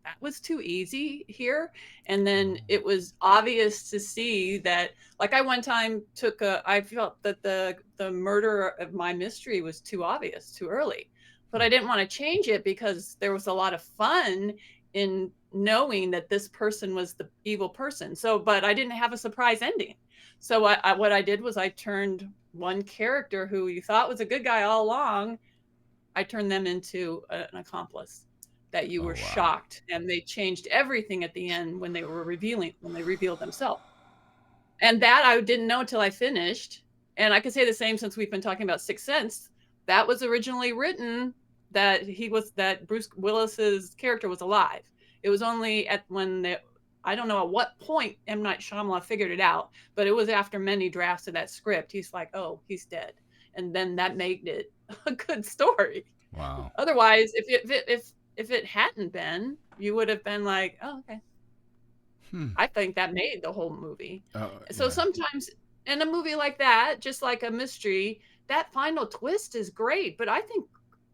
that was too easy here. And then it was obvious to see that, like, I one time I felt that the murder of my mystery was too obvious too early, but I didn't want to change it because there was a lot of fun in knowing that this person was the evil person. So, but I didn't have a surprise ending. So what I did was I turned one character who you thought was a good guy all along, I turned them into an accomplice that you were shocked, and they changed everything at the end when they revealed themselves. And that I didn't know until I finished. And I can say the same since we've been talking about Sixth Sense. That was originally written that Bruce Willis's character was alive. It was only I don't know at what point M. Night Shyamalan figured it out, but it was after many drafts of that script. He's like, oh, he's dead. And then that made it a good story. Wow. Otherwise, if it hadn't been, you would have been like, oh, okay. I think that made the whole movie. So sometimes in a movie like that, just like a mystery, that final twist is great. But I think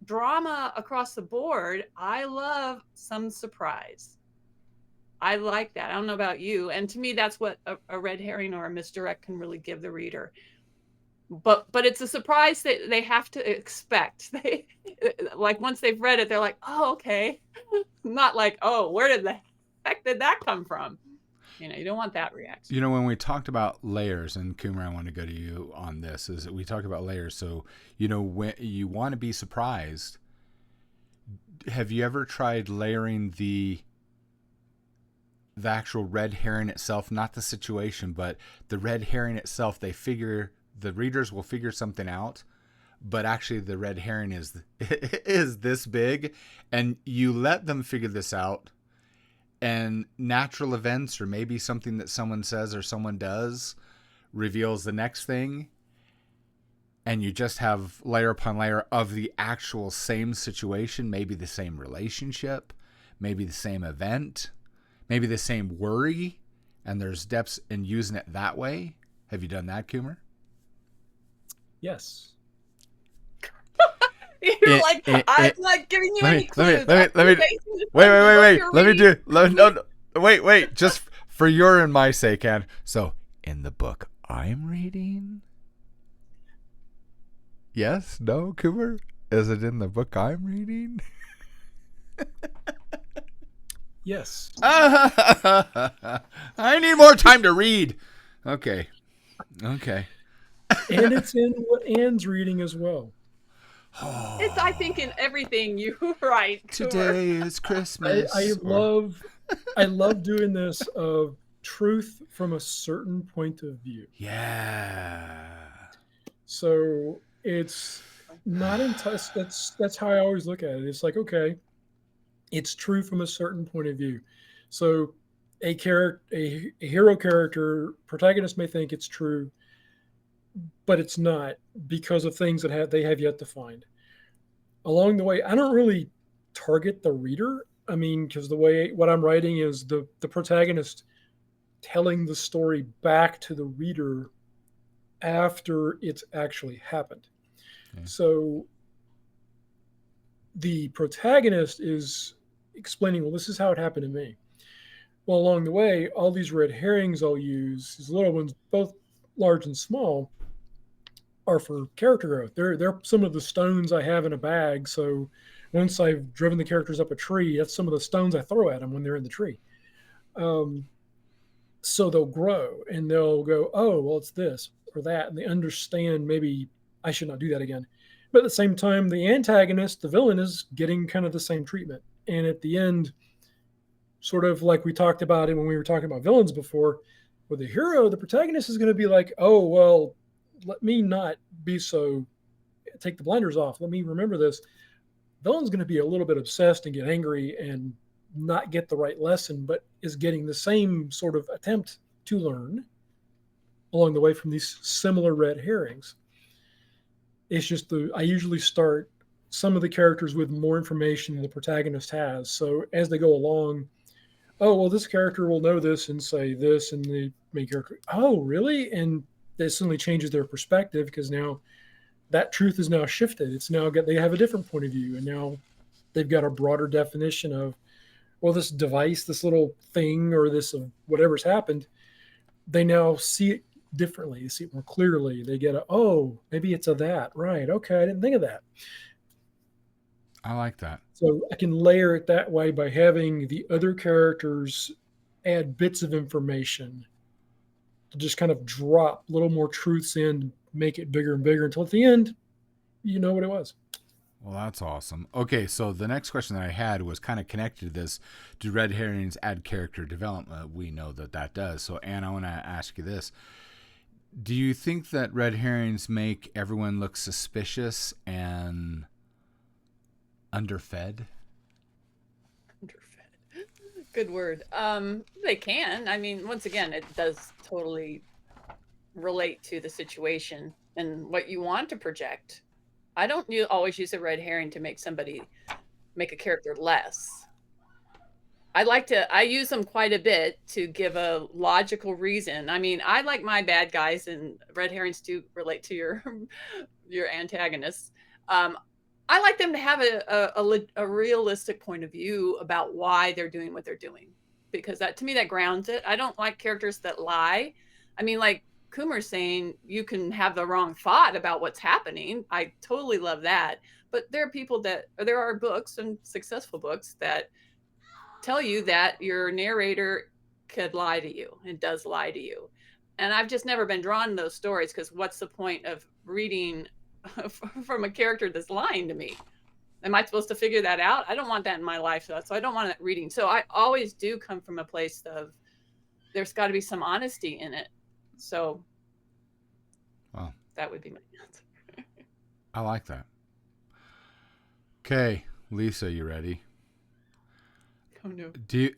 drama across the board, I love some surprise. I like that. I don't know about you. And to me, that's what a red herring or a misdirect can really give the reader. But it's a surprise that they have to expect. They like once they've read it, they're like, oh, okay. Not like, oh, where did the heck did that come from? You know, you don't want that reaction. You know, when we talked about layers, and Coomer, I want to go to you on this, is that we talked about layers. So, you know, when you want to be surprised, have you ever tried layering the actual red herring itself, not the situation, but the red herring itself? The readers will figure something out, but actually the red herring is this big, and you let them figure this out, and natural events or maybe something that someone says or someone does reveals the next thing, and you just have layer upon layer of the actual same situation, maybe the same relationship, maybe the same event, maybe the same worry, and there's depths in using it that way. Have you done that, Coomer? Yes. You're like, I'm not giving you any clues. Wait. Wait. Just for your and my sake, Anne. So, in the book I'm reading? Yes? No, Coomer? Is it in the book I'm reading? Yes. I need more time to read. Okay. And it's in what Anne's reading as well. It's, I think, in everything you write. Today is Christmas. I love doing this of truth from a certain point of view. Yeah. So it's not in touch. That's how I always look at it. It's like, okay, it's true from a certain point of view. So a hero character, protagonist may think it's true, but it's not because of things that they have yet to find. Along the way, I don't really target the reader. I mean, because the way what I'm writing is the protagonist telling the story back to the reader after it's actually happened. Okay. So the protagonist is explaining, well, this is how it happened to me. Well, along the way, all these red herrings I'll use, these little ones, both large and small, are for character growth. They're some of the stones I have in a bag. So once I've driven the characters up a tree, that's some of the stones I throw at them when they're in the tree. Um, so they'll grow and they'll go, oh, well, it's this or that. And they understand maybe I should not do that again. But at the same time, the antagonist, the villain, is getting kind of the same treatment. And at the end, sort of like we talked about it when we were talking about villains before, with the hero, the protagonist is going to be like, oh, well, let me not be so, take the blinders off. Let me remember this. Villain's going to be a little bit obsessed and get angry and not get the right lesson, but is getting the same sort of attempt to learn along the way from these similar red herrings. It's just I usually start some of the characters with more information than the protagonist has. So as they go along, oh, well, this character will know this and say this, and the main character, oh, really? And that suddenly changes their perspective because now that truth is now shifted. It's now they have a different point of view, and now they've got a broader definition of, well, this device, this little thing, or this whatever's happened, they now see it differently. They see it more clearly. They get oh, maybe it's a that. Right. Okay. I didn't think of that. I like that. So I can layer it that way by having the other characters add bits of information to just kind of drop little more truths in, make it bigger and bigger until at the end, you know what it was. Well, that's awesome. Okay, so the next question that I had was kind of connected to this. Do red herrings add character development? We know that does. So, Anne, I want to ask you this. Do you think that red herrings make everyone look suspicious and underfed? Underfed. Good word. They can. I mean, once again, it does totally relate to the situation and what you want to project. I don't always use a red herring to make a character less. I use them quite a bit to give a logical reason. I mean, I like my bad guys, and red herrings do relate to your antagonists. I like them to have a realistic point of view about why they're doing what they're doing, because to me that grounds it. I don't like characters that lie. I mean, like Coomer's saying, you can have the wrong thought about what's happening. I totally love that. But there are books, and successful books, that tell you that your narrator could lie to you and does lie to you. And I've just never been drawn to those stories, because what's the point of reading from a character that's lying to me? Am I supposed to figure that out? I don't want that in my life, so I don't want that reading. So I always do come from a place of there's got to be some honesty in it. So wow, that would be my answer. I like that. Okay, Lisa, you ready? Oh no. Do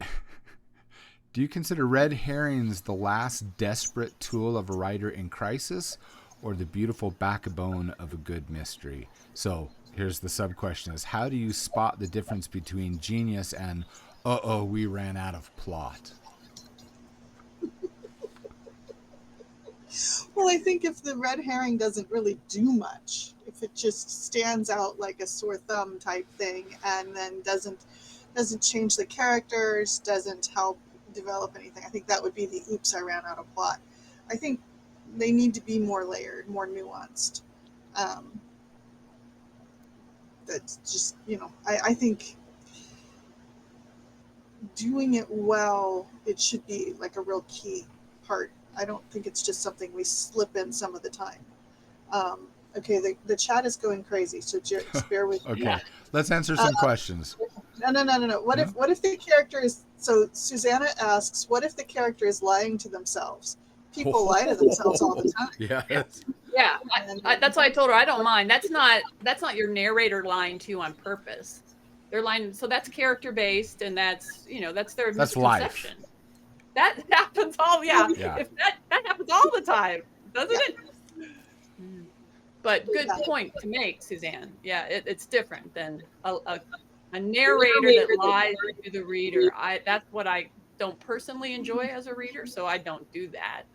you consider red herrings the last desperate tool of a writer in crisis, or the beautiful backbone of a good mystery? So here's the sub question: is how do you spot the difference between genius and we ran out of plot? Well, I think if the red herring doesn't really do much, if it just stands out like a sore thumb type thing, and then doesn't change the characters, doesn't help develop anything, I think that would be the oops, I ran out of plot. I think they need to be more layered, more nuanced. That's just, I think doing it well, it should be like a real key part. I don't think it's just something we slip in some of the time. Okay, the chat is going crazy, so just bear with me. Okay, let's answer some questions. No. What if the character is, so Susanna asks, what if the character is lying to themselves? People lie to themselves all the time. Yeah. Yeah, that's why I told her I don't mind. That's not your narrator lying to you on purpose. They're lying, so that's character based, and that's their misconception. Life. That happens yeah. If that happens all the time, doesn't it? But good point to make, Suzanne. Yeah, it's different than a narrator that lies to the reader. That's what I don't personally enjoy as a reader, so I don't do that.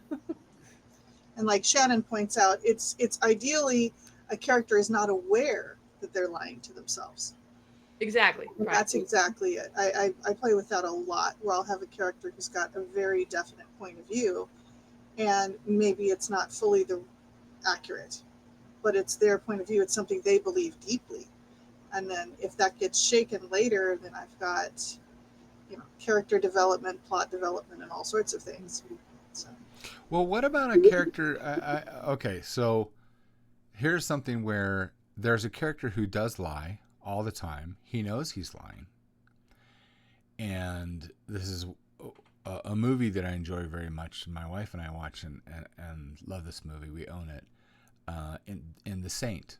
And like Shannon points out, it's ideally a character is not aware that they're lying to themselves. Exactly. Right. That's exactly it. I play with that a lot, where I'll have a character who's got a very definite point of view, and maybe it's not fully accurate. but it's their point of view. It's something they believe deeply. And then if that gets shaken later, then I've got, character development, plot development, and all sorts of things. So. Well, what about a character? Okay, so here's something where there's a character who does lie all the time. He knows he's lying. And this is a movie that I enjoy very much. My wife and I watch and love this movie. We own it. In The Saint.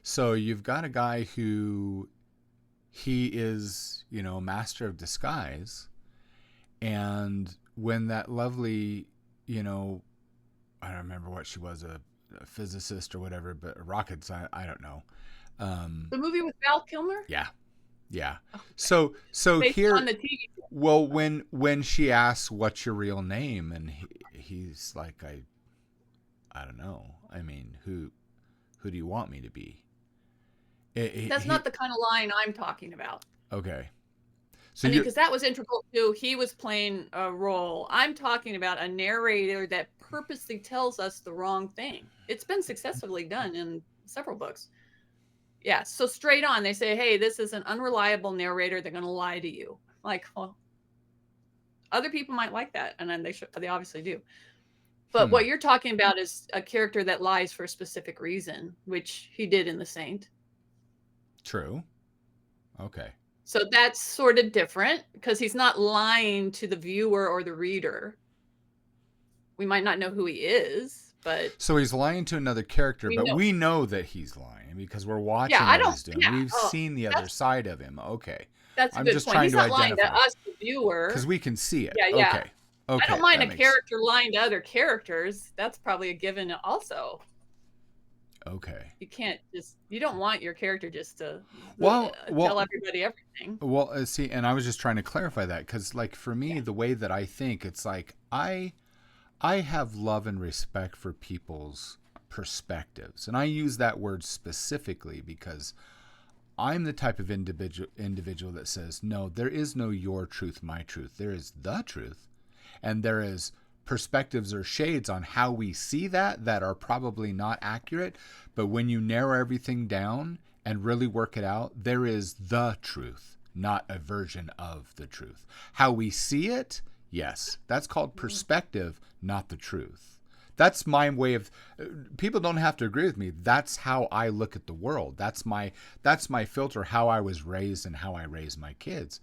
So you've got a guy who he is, a master of disguise. And when that lovely, I don't remember what she was, a physicist or whatever, but a rocket scientist, I don't know. The movie with Val Kilmer? Yeah. Okay. So Based here, on the TV show. well, when she asks, "What's your real name?" and he's like, I don't know. I mean, who do you want me to be? That's not the kind of line I'm talking about. Okay. So I mean, because that was integral to, he was playing a role. I'm talking about a narrator that purposely tells us the wrong thing. It's been successfully done in several books. Yeah, so straight on, they say, hey, this is an unreliable narrator. They're going to lie to you. Like, well, other people might like that, and then they obviously do. But what you're talking about is a character that lies for a specific reason, which he did in The Saint. True. Okay. So that's sort of different because he's not lying to the viewer or the reader. We might not know who he is, but... So he's lying to another character, but we know that he's lying because we're watching what he's doing. Yeah, we've seen the other side of him. Okay. That's a good point. He's not lying to us, the viewer. Because we can see it. Yeah. Okay. I don't mind a character lying to other characters. That's probably a given also. Okay. You don't want your character just to tell everybody everything. Well, see, and I was just trying to clarify that because, like, for me, the way that I think, it's like I have love and respect for people's perspectives. And I use that word specifically because I'm the type of individual that says, no, there is no your truth, my truth. There is the truth. And there is perspectives or shades on how we see that are probably not accurate. But when you narrow everything down and really work it out, there is the truth, not a version of the truth. How we see it, yes, that's called perspective, not the truth. That's my way of, people don't have to agree with me. That's how I look at the world. That's my filter, how I was raised and how I raise my kids.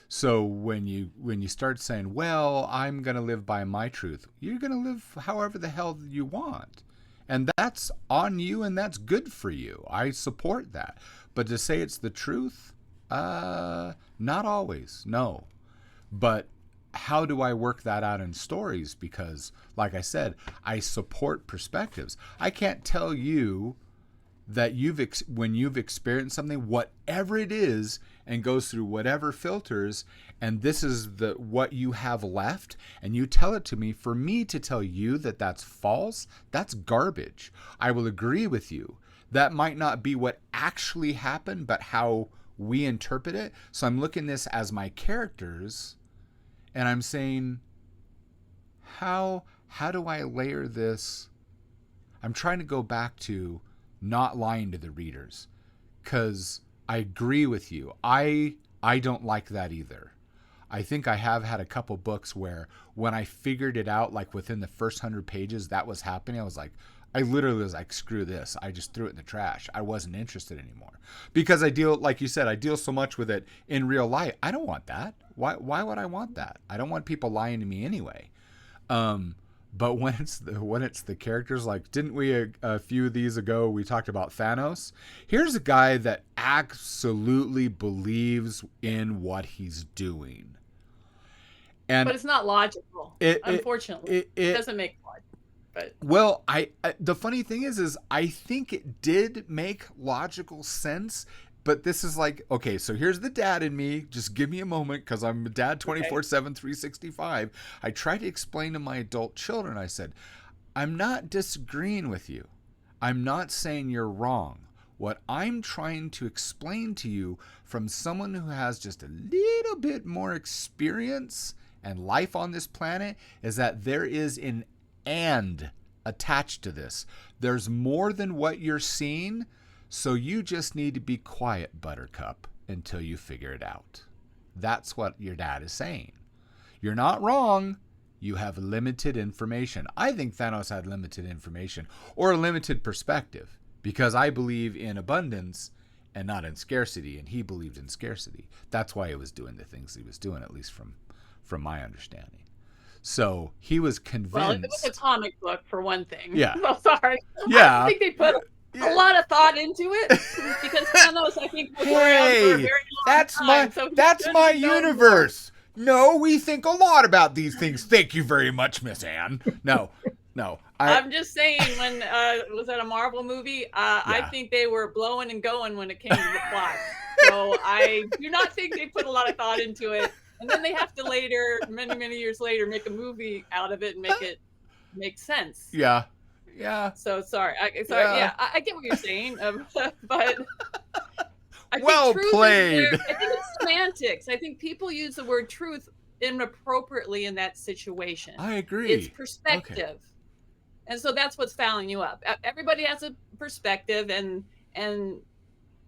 So when you start saying, well, I'm going to live by my truth, you're going to live however the hell you want. And that's on you and that's good for you. I support that. But to say it's the truth, not always, no. But how do I work that out in stories? Because, like I said, I support perspectives. I can't tell you that when you've experienced something, whatever it is, and goes through whatever filters, and this is what you have left, and you tell it to me, for me to tell you that that's false, that's garbage. I will agree with you. That might not be what actually happened, but how we interpret it. So I'm looking at this as my characters, and I'm saying, how do I layer this? I'm trying to go back to not lying to the readers, because I agree with you. I don't like that either. I think I have had a couple books where when I figured it out, like within the first 100 pages that was happening, I literally was like, screw this. I just threw it in the trash. I wasn't interested anymore. Because I deal, like you said, I deal so much with it in real life. I don't want that. Why would I want that? I don't want people lying to me anyway. But when it's the characters, like, didn't we a few of these ago, we talked about Thanos? Here's a guy that absolutely believes in what he's doing. But it's not logical, unfortunately. It doesn't make logic. But well, the funny thing is I think it did make logical sense. But this is like, okay, so here's the dad in me. Just give me a moment, because I'm a dad 24/7, 365. I try to explain to my adult children, I said, I'm not disagreeing with you. I'm not saying you're wrong. What I'm trying to explain to you from someone who has just a little bit more experience and life on this planet is that there is an and attached to this. There's more than what you're seeing, so you just need to be quiet, Buttercup, until you figure it out. That's what your dad is saying. You're not wrong. You have limited information. I think Thanos had limited information or a limited perspective because I believe in abundance and not in scarcity, and he believed in scarcity. That's why he was doing the things he was doing, at least from my understanding. So he was convinced. Well, it was a comic book for one thing. Yeah. Well, sorry. Yeah. I think they put a lot of thought into it because Thanos, I think, was around for a very long time. That's my universe. No, we think a lot about these things. Thank you very much, Miss Anne. No. I'm just saying, when was that a Marvel movie? I think they were blowing and going when it came to the plot. So I do not think they put a lot of thought into it. And then they have to later, many years later, make a movie out of it and make it make sense. Yeah. So sorry. I get what you're saying, but I well think played. I think it's semantics. I think people use the word truth inappropriately in that situation. I agree. It's perspective. Okay. And so that's what's fouling you up. Everybody has a perspective, and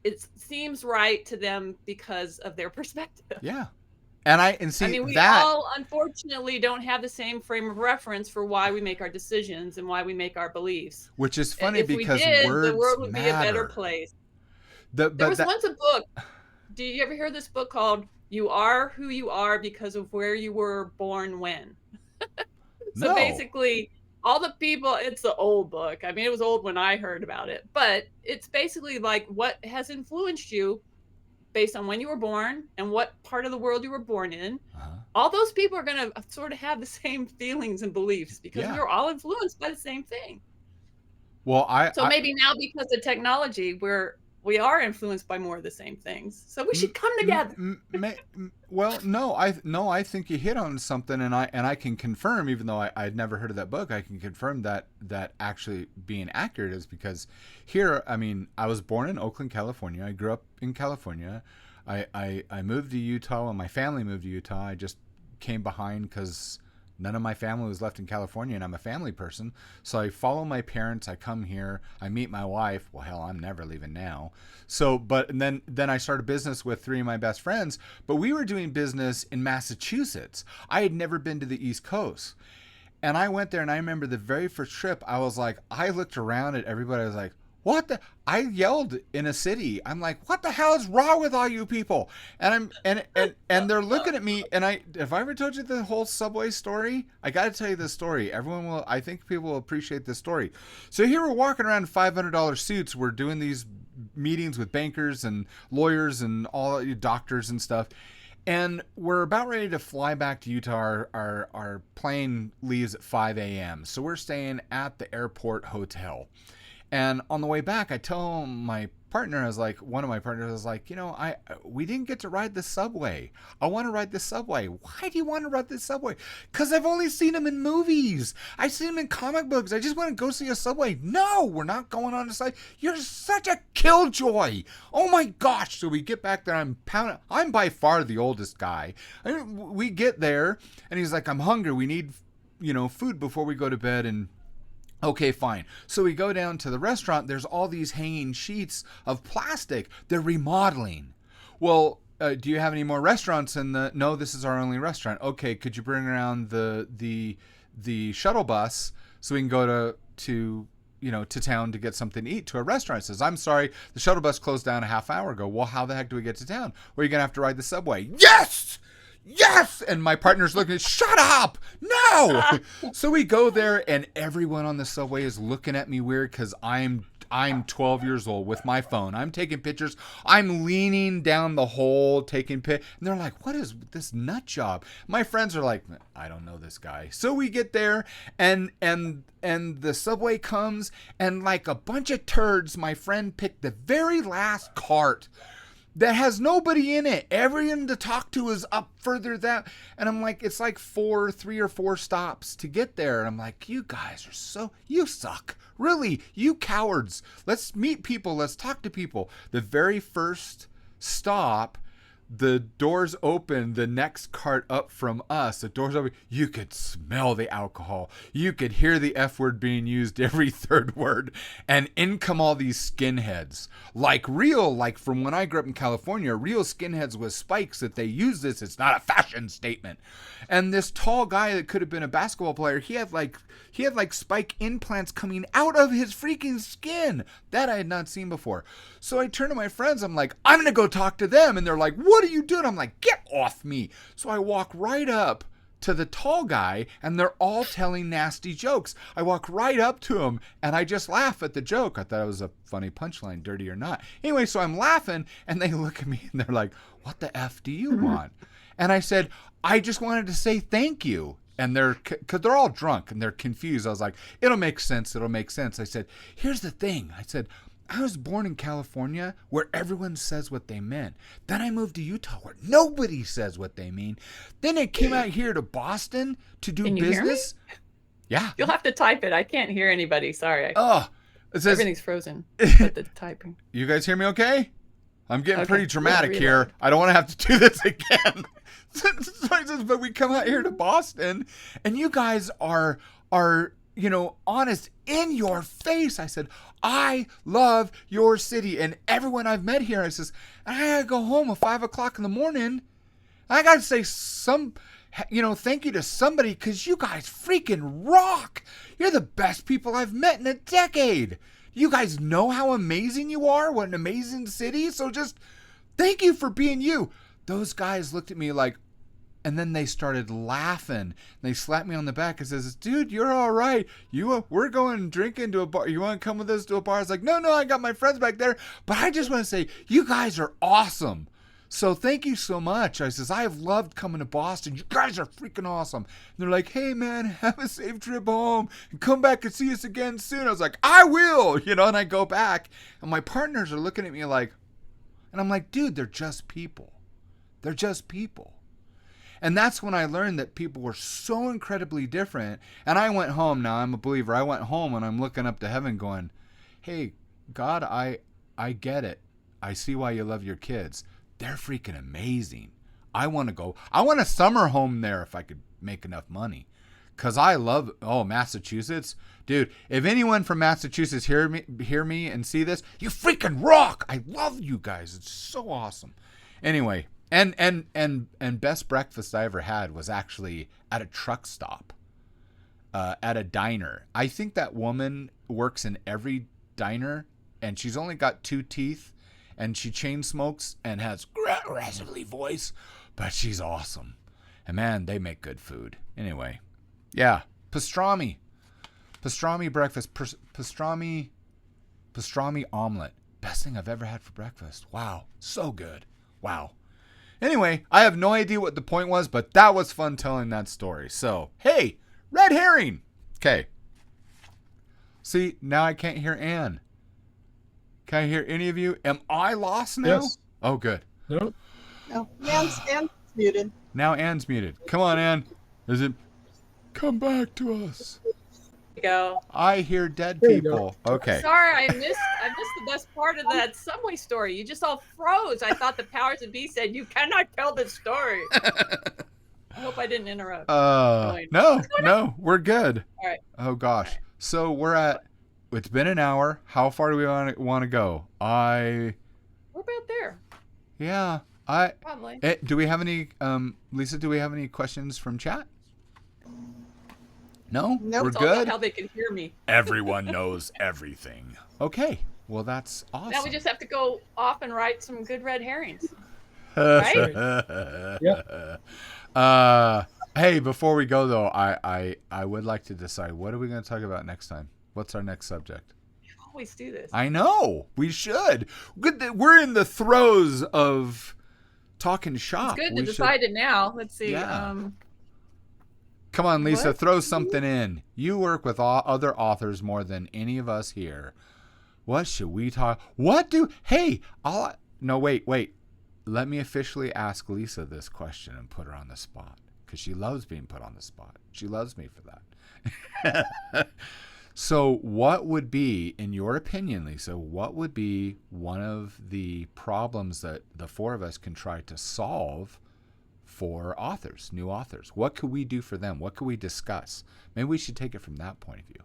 it seems right to them because of their perspective. Yeah. And see, we all unfortunately don't have the same frame of reference for why we make our decisions and why we make our beliefs. Which is funny because words the world would matter. Be a better place. There was once a book. Do you ever hear this book called "You Are Who You Are Because of Where You Were Born When"? So basically, all the people. It's the old book. I mean, it was old when I heard about it, but it's basically like what has influenced you based on when you were born and what part of the world you were born in. All those people are going to sort of have the same feelings and beliefs because we're all influenced by the same thing. Well, maybe now because of technology, we are influenced by more of the same things. So we should come together. Well, no, I think you hit on something, and I can confirm, even though I'd never heard of that book, I can confirm that actually being accurate is because here, I mean, I was born in Oakland, California. I grew up in California. I moved to Utah, and my family moved to Utah. I just came behind because none of my family was left in California, and I'm a family person. So I follow my parents. I come here. I meet my wife. Well, hell, I'm never leaving now. So, and then I started business with 3 of my best friends. But we were doing business in Massachusetts. I had never been to the East Coast. And I went there, and I remember the very first trip, I was like, I looked around at everybody. I was like, what the? I yelled in a city. I'm like, what the hell is wrong with all you people? And they're looking at me. And have I ever told you the whole subway story? I got to tell you this story. I think people will appreciate this story. So here we're walking around in $500 suits. We're doing these meetings with bankers and lawyers and all doctors and stuff. And we're about ready to fly back to Utah. Our plane leaves at 5 a.m. So we're staying at the airport hotel. And on the way back, I tell my partner, one of my partners was like, we didn't get to ride the subway. I want to ride the subway. Why do you want to ride the subway? Because I've only seen them in movies. I've seen them in comic books. I just want to go see a subway. No, we're not going on the side. You're such a killjoy. Oh my gosh. So we get back there. I'm by far the oldest guy. We get there and he's like, I'm hungry. We need, food before we go to bed. And okay, fine. So we go down to the restaurant. There's all these hanging sheets of plastic. They're remodeling. Well, do you have any more restaurants no, this is our only restaurant. Okay, could you bring around the shuttle bus so we can go to town to get something to eat to a restaurant? It says, I'm sorry, the shuttle bus closed down a half hour ago. Well, how the heck do we get to town? Well, you're going to have to ride the subway. Yes! And my partner's looking at, shut up! No! So we go there, and everyone on the subway is looking at me weird because I'm 12 years old with my phone. I'm taking pictures. I'm leaning down the hole taking and they're like, what is this nut job? My friends are like, I don't know this guy. So we get there, and the subway comes, and like a bunch of turds, my friend picked the very last cart that has nobody in it. Everyone to talk to is up further down. And I'm like, it's like 3 or 4 stops to get there. And I'm like, you guys you suck. Really, you cowards. Let's meet people. Let's talk to people. The very first stop, the doors open, the next cart up from us, the doors open, you could smell the alcohol. You could hear the F word being used every third word. And in come all these skinheads. Like from when I grew up in California, real skinheads with spikes that they use this. It's not a fashion statement. And this tall guy that could have been a basketball player, he had like spike implants coming out of his freaking skin. That I had not seen before. So I turn to my friends. I'm like, I'm going to go talk to them. And they're like, what are you doing? I'm like, get off me. So I walk right up to the tall guy, and they're all telling nasty jokes. I walk right up to him, and I just laugh at the joke. I thought it was a funny punchline, dirty or not. Anyway, so I'm laughing, and they look at me, and they're like, what the F do you want? And I said, I just wanted to say thank you. And because they're all drunk, and they're confused. I was like, it'll make sense. I said, here's the thing. I said, I was born in California where everyone says what they meant. Then I moved to Utah where nobody says what they mean. Then I came out here to Boston to do Can you business. Hear me? Yeah. You'll have to type it. I can't hear anybody. Sorry. Oh, it says, everything's frozen. But the typing. You guys hear me okay? I'm getting Okay. pretty dramatic here. I don't want to have to do this again. So it says, but we come out here to Boston, and you guys are honest in your face. I said, I love your city, and everyone I've met here. I says, I gotta go home at 5 o'clock in the morning. I gotta say thank you to somebody, because you guys freaking rock. You're the best people I've met in a decade. You guys know how amazing you are. What an amazing city. So just thank you for being you. Those guys looked at me like, and then they started laughing. They slapped me on the back and says, dude, you're all right. We're going drinking to a bar. You want to come with us to a bar? I was like, no, I got my friends back there. But I just want to say, you guys are awesome. So thank you so much. I says, I have loved coming to Boston. You guys are freaking awesome. And they're like, hey, man, have a safe trip home. And come back and see us again soon. I was like, I will. And I go back. And my partners are looking at me like, and I'm like, dude, they're just people. They're just people. And that's when I learned that people were so incredibly different. And I went home. Now, I'm a believer. I went home and I'm looking up to heaven going, hey, God, I get it. I see why you love your kids. They're freaking amazing. I want to go. I want a summer home there if I could make enough money. Because I love, Massachusetts. Dude, if anyone from Massachusetts hear me and see this, you freaking rock. I love you guys. It's so awesome. Anyway. And best breakfast I ever had was actually at a truck stop, at a diner. I think that woman works in every diner, and she's only got 2 teeth, and she chain smokes and has raspy voice, but she's awesome. And man, they make good food. Anyway, yeah, pastrami breakfast, pastrami omelet, best thing I've ever had for breakfast. Wow, so good. Wow. Anyway, I have no idea what the point was, but that was fun telling that story. So, hey, red herring. Okay. See, now I can't hear Ann. Can I hear any of you? Am I lost now? Yes. Oh, good. No. No, Ann's muted. Now Ann's muted. Come on, Ann. Is it? Come back to us. Go. I hear dead There you people. Okay. Sorry, I missed the best part of that subway story. You just all froze. I thought the powers that be said you cannot tell this story. I hope I didn't interrupt. No, we're good. All right. Oh gosh. Right. So it's been an hour. How far do we want to go? We're about there. Yeah. Probably. Do we have any Lisa, do we have any questions from chat? No? Nope. We're It's all about good? how they can hear me. Everyone knows everything. Okay. Well, that's awesome. Now we just have to go off and write some good red herrings. Hey, before we go though, I would like to decide, what are we going to talk about next time? What's our next subject? You always do this. I know. We should. We're in the throes of talking shop. It's good to decide it now. Let's see. Yeah. Come on, Lisa, throw something in. You work with other authors more than any of us here. What should we talk? No, wait. Let me officially ask Lisa this question and put her on the spot, because she loves being put on the spot. She loves me for that. So, what would be, in your opinion, Lisa, what would be one of the problems that the four of us can try to solve for authors, new authors? What could we do for them? What could we discuss? Maybe we should take it from that point of view.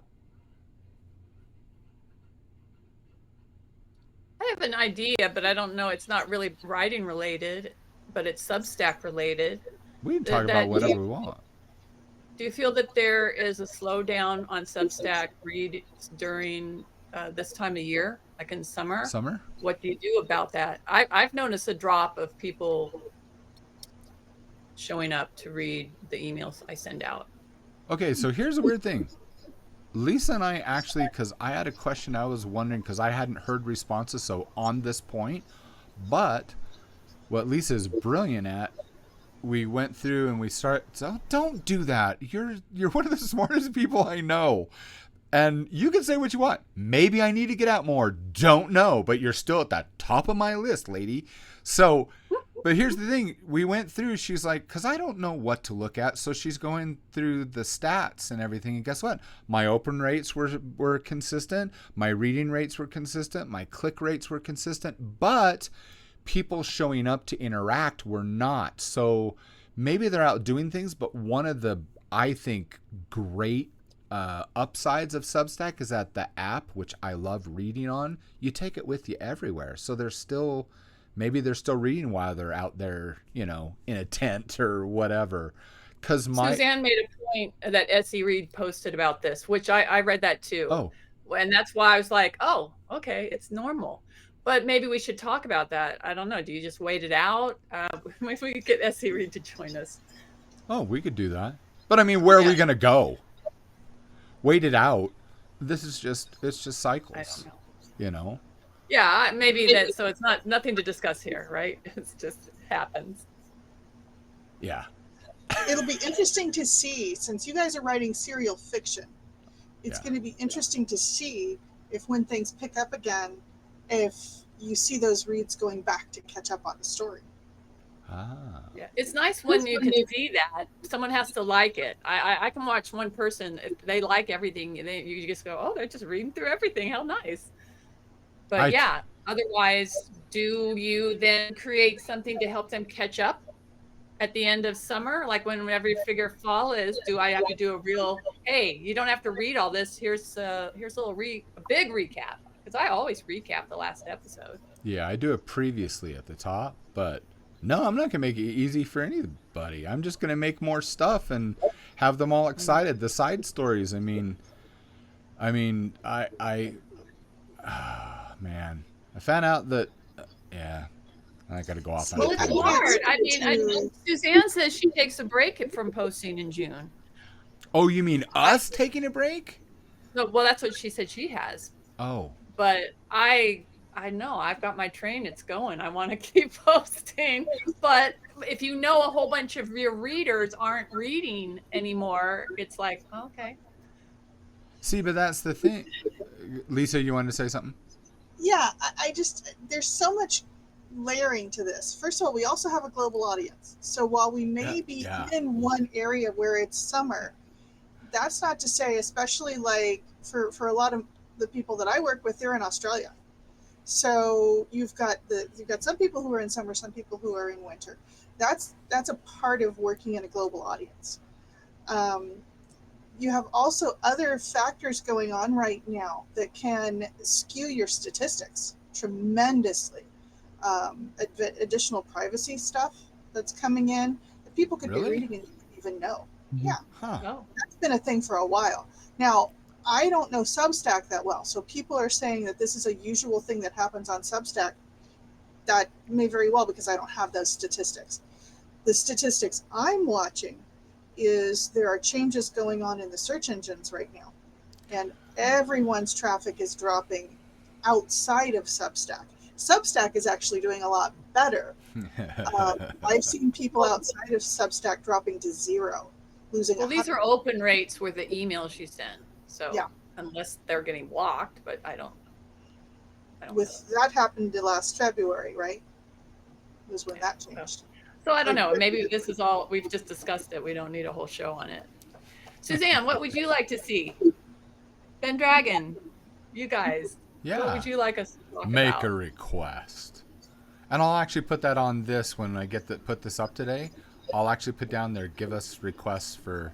I have an idea, but I don't know. It's not really writing related, but it's Substack related. We can talk about whatever we want. Do you feel that there is a slowdown on Substack reads during this time of year, like in summer? Summer? What do you do about that? I've noticed a drop of people showing up to read the emails I send out. Okay, so here's a weird thing. Lisa and I actually, because I had a question I was wondering, because I hadn't heard responses, so on this point, but what Lisa is brilliant at, we went through and we start, so don't do that. You're one of the smartest people I know. And you can say what you want. Maybe I need to get out more. Don't know, but you're still at the top of my list, lady. So, but here's the thing. We went through, she's like, because I don't know what to look at. So she's going through the stats and everything. And guess what? My open rates were consistent. My reading rates were consistent. My click rates were consistent. But people showing up to interact were not. So maybe they're out doing things. But one of the, I think, great upsides of Substack is that the app, which I love reading on, you take it with you everywhere. So they're still... maybe they're still reading while they're out there, in a tent or whatever. Because Suzanne made a point that Essie Reed posted about this, which I read that too. Oh. And that's why I was like, oh, okay, it's normal. But maybe we should talk about that. I don't know. Do you just wait it out? Maybe we could get Essie Reed to join us. Oh, we could do that. But I mean, where are we going to go? Wait it out. It's just cycles, I don't know. Yeah, maybe that. So it's nothing to discuss here, right? It's just happens. Yeah. It'll be interesting to see, since you guys are writing serial fiction, it's going to be interesting to see if when things pick up again, if you see those reads going back to catch up on the story. Yeah, it's nice when you can see that. Someone has to like it. I can watch one person, if they like everything, and then you just go, oh, they're just reading through everything. How nice. But otherwise, do you then create something to help them catch up at the end of summer? Like whenever you figure fall is, do I have to do a real, hey, you don't have to read all this. Here's a big recap. Because I always recap the last episode. Yeah, I do it previously at the top, but no, I'm not going to make it easy for anybody. I'm just going to make more stuff and have them all excited. The side stories, man, I found out that, I got to go off on Well, it's hard. Suzanne says she takes a break from posting in June. Oh, you mean us taking a break? No, well, that's what she said she has. Oh. But I know I've got my train. It's going. I want to keep posting. But if you know a whole bunch of your readers aren't reading anymore, it's like, okay. See, but that's the thing. Lisa, you wanted to say something? Yeah, there's so much layering to this. First of all, we also have a global audience. So while we may be in one area where it's summer, that's not to say, especially like for a lot of the people that I work with, they're in Australia. So you've got some people who are in summer, some people who are in winter. That's a part of working in a global audience. You have also other factors going on right now that can skew your statistics tremendously. Additional privacy stuff that's coming in that people could be reading and didn't even know. Yeah, that's been a thing for a while. Now, I don't know Substack that well, so people are saying that this is a usual thing that happens on Substack. That may very well, because I don't have those statistics. The statistics I'm watching is there are changes going on in the search engines right now, and everyone's traffic is dropping outside of Substack. Substack is actually doing a lot better. I've seen people outside of Substack dropping to zero, losing. Well, these are open rates with the emails you send. So unless they're getting blocked, but I don't know. That happened last February, right? Was when that changed. So I don't know. Maybe this is all, we've just discussed it. We don't need a whole show on it. Suzanne, what would you like to see? Ben Dragon, you guys, Yeah. what would you like us to talk Make about? a request. And I'll actually put that on this when I put this up today. I'll actually put down there, give us requests for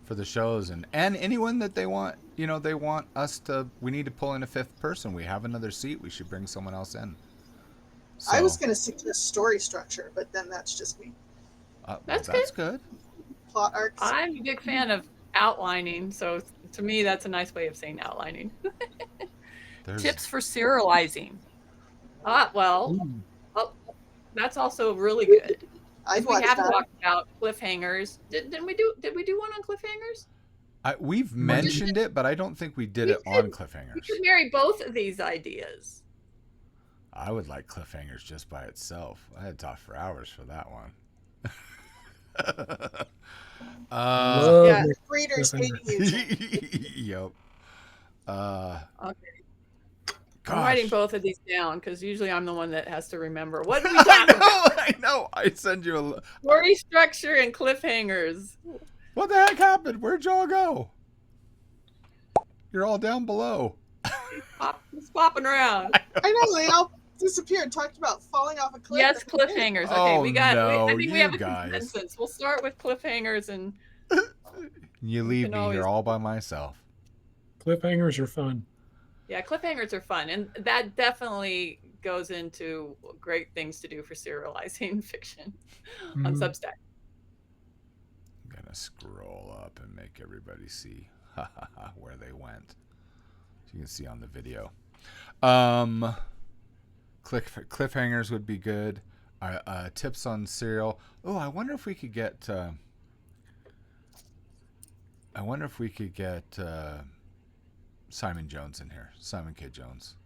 the shows, and anyone that they want, they want us to, we need to pull in a fifth person. We have another seat. We should bring someone else in. So, I was going to suggest story structure, but then that's just me. That's good. Plot arcs. I'm a big fan of outlining, so to me, that's a nice way of saying outlining. Tips for serializing. Well, that's also really good. I'd We watch have that. talked about cliffhangers. Did we do one on cliffhangers? We've mentioned it, but I don't think we did it on cliffhangers. We could marry both of these ideas. I would like cliffhangers just by itself. I had to talk for hours for that one. Love me. Readers hating you. Yep. Okay. Gosh. I'm writing both of these down because usually I'm the one that has to remember. What do we talk about? I know. I send you a... Story structure and cliffhangers. What the heck happened? Where'd y'all go? You're all down below. It's popping around. I know, they all disappeared. Talked about falling off a cliff. Yes, cliffhangers. Okay, we got. No, I think we have a guys. consensus. We'll start with cliffhangers, and You leave me always... here all by myself. Cliffhangers are fun. Yeah, cliffhangers are fun, and that definitely goes into great things to do for serializing fiction on Substack. I'm gonna scroll up and make everybody see where they went. So you can see on the video. Cliffhangers would be good. Tips on serial. Oh, I wonder if we could get. Simon Jones in here. Simon K. Jones.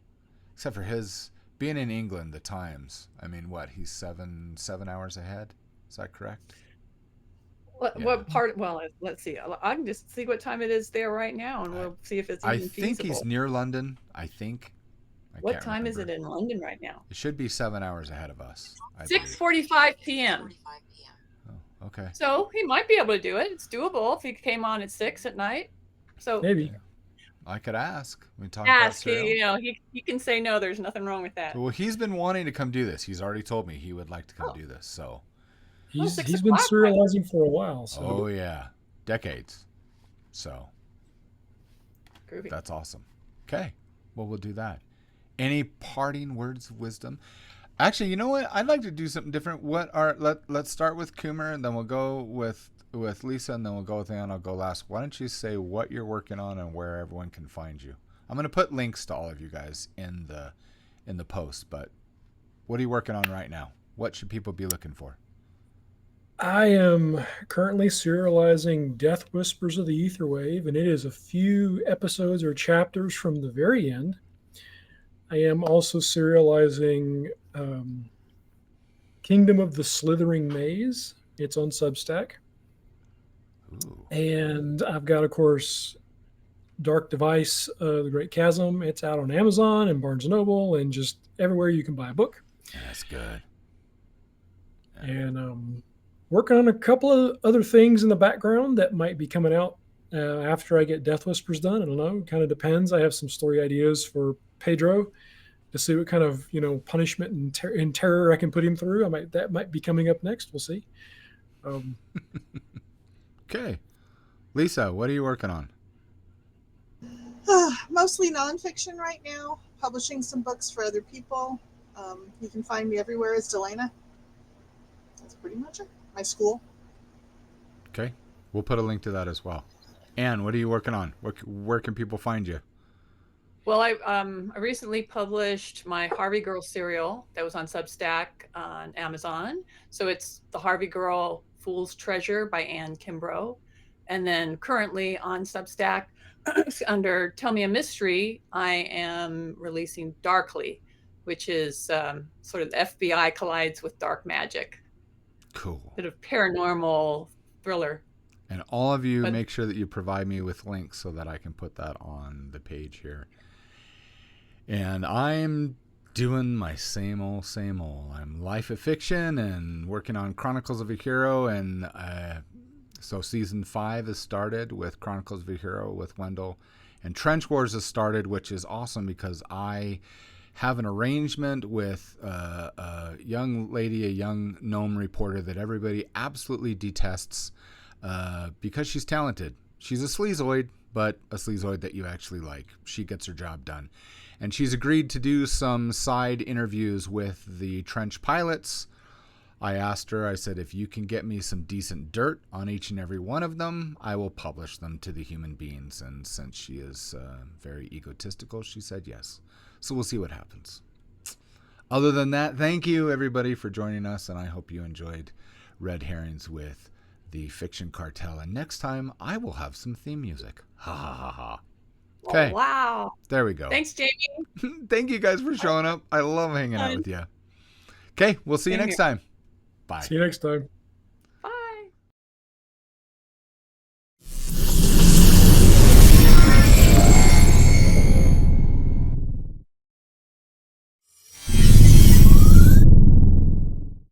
Except for his being in England, the times. I mean, what? He's seven hours ahead. Is that correct? What part? Well, let's see. I can just see what time it is there right now, and we'll see if it's even feasible. I think he's near London. I think. What time is it in London right now? It should be 7 hours ahead of us. 6:45 p.m. Oh, okay. So he might be able to do it. It's doable if he came on at 6 at night. So maybe I could ask. We talk ask. about he can say no. There's nothing wrong with that. Well, he's been wanting to come do this. He's already told me he would like to come do this. So he's been serializing for a while. So. Oh yeah, decades. So Groovy. That's awesome. Okay, well we'll do that. Any parting words of wisdom? Actually, you know what? I'd like to do something different. Let's start with Coomer, and then we'll go with Lisa, and then we'll go with Ann. I'll go last. Why don't you say what you're working on and where everyone can find you? I'm going to put links to all of you guys in the post. But what are you working on right now? What should people be looking for? I am currently serializing Death Whispers of the Etherwave, and it is a few episodes or chapters from the very end. I am also serializing Kingdom of the Slithering Maze. It's on Substack. Ooh. And I've got, of course, Dark Device, The Great Chasm. It's out on Amazon and Barnes & Noble and just everywhere you can buy a book. That's good. Yeah. And working on a couple of other things in the background that might be coming out after I get Death Whispers done. I don't know. It kind of depends. I have some story ideas for Pedro to see what kind of punishment and terror I can put him through. That might be coming up next. We'll see. Okay, Lisa, what are you working on? Mostly nonfiction right now. Publishing some books for other people. You can find me everywhere as Delana. That's pretty much it. My school. Okay, we'll put a link to that as well. Ann, what are you working on? Where can people find you? Well, I recently published my Harvey Girl serial that was on Substack on Amazon. So it's The Harvey Girl Fool's Treasure by Anne Kimbrough. And then currently on Substack under Tell Me a Mystery, I am releasing Darkly, which is sort of the FBI collides with dark magic. Cool. Bit of paranormal thriller. And all of you make sure that you provide me with links so that I can put that on the page here. And I'm doing my same old. I'm Life of Fiction and working on Chronicles of a Hero. And so season 5 has started with Chronicles of a Hero with Wendell. And Trench Wars has started, which is awesome because I have an arrangement with a young lady, a young gnome reporter that everybody absolutely detests because she's talented. She's a sleazoid, but a sleazoid that you actually like. She gets her job done. And she's agreed to do some side interviews with the Trench pilots. I asked her, I said, if you can get me some decent dirt on each and every one of them, I will publish them to the human beings. And since she is very egotistical, she said yes. So we'll see what happens. Other than that, thank you, everybody, for joining us. And I hope you enjoyed Red Herrings with the Fiction Cartel. And next time, I will have some theme music. Ha ha ha ha. Okay. Oh, wow. There we go. Thanks, Jamie. Thank you guys for showing up. I love hanging out with you. Okay, we'll see you next time. Bye. See you next time.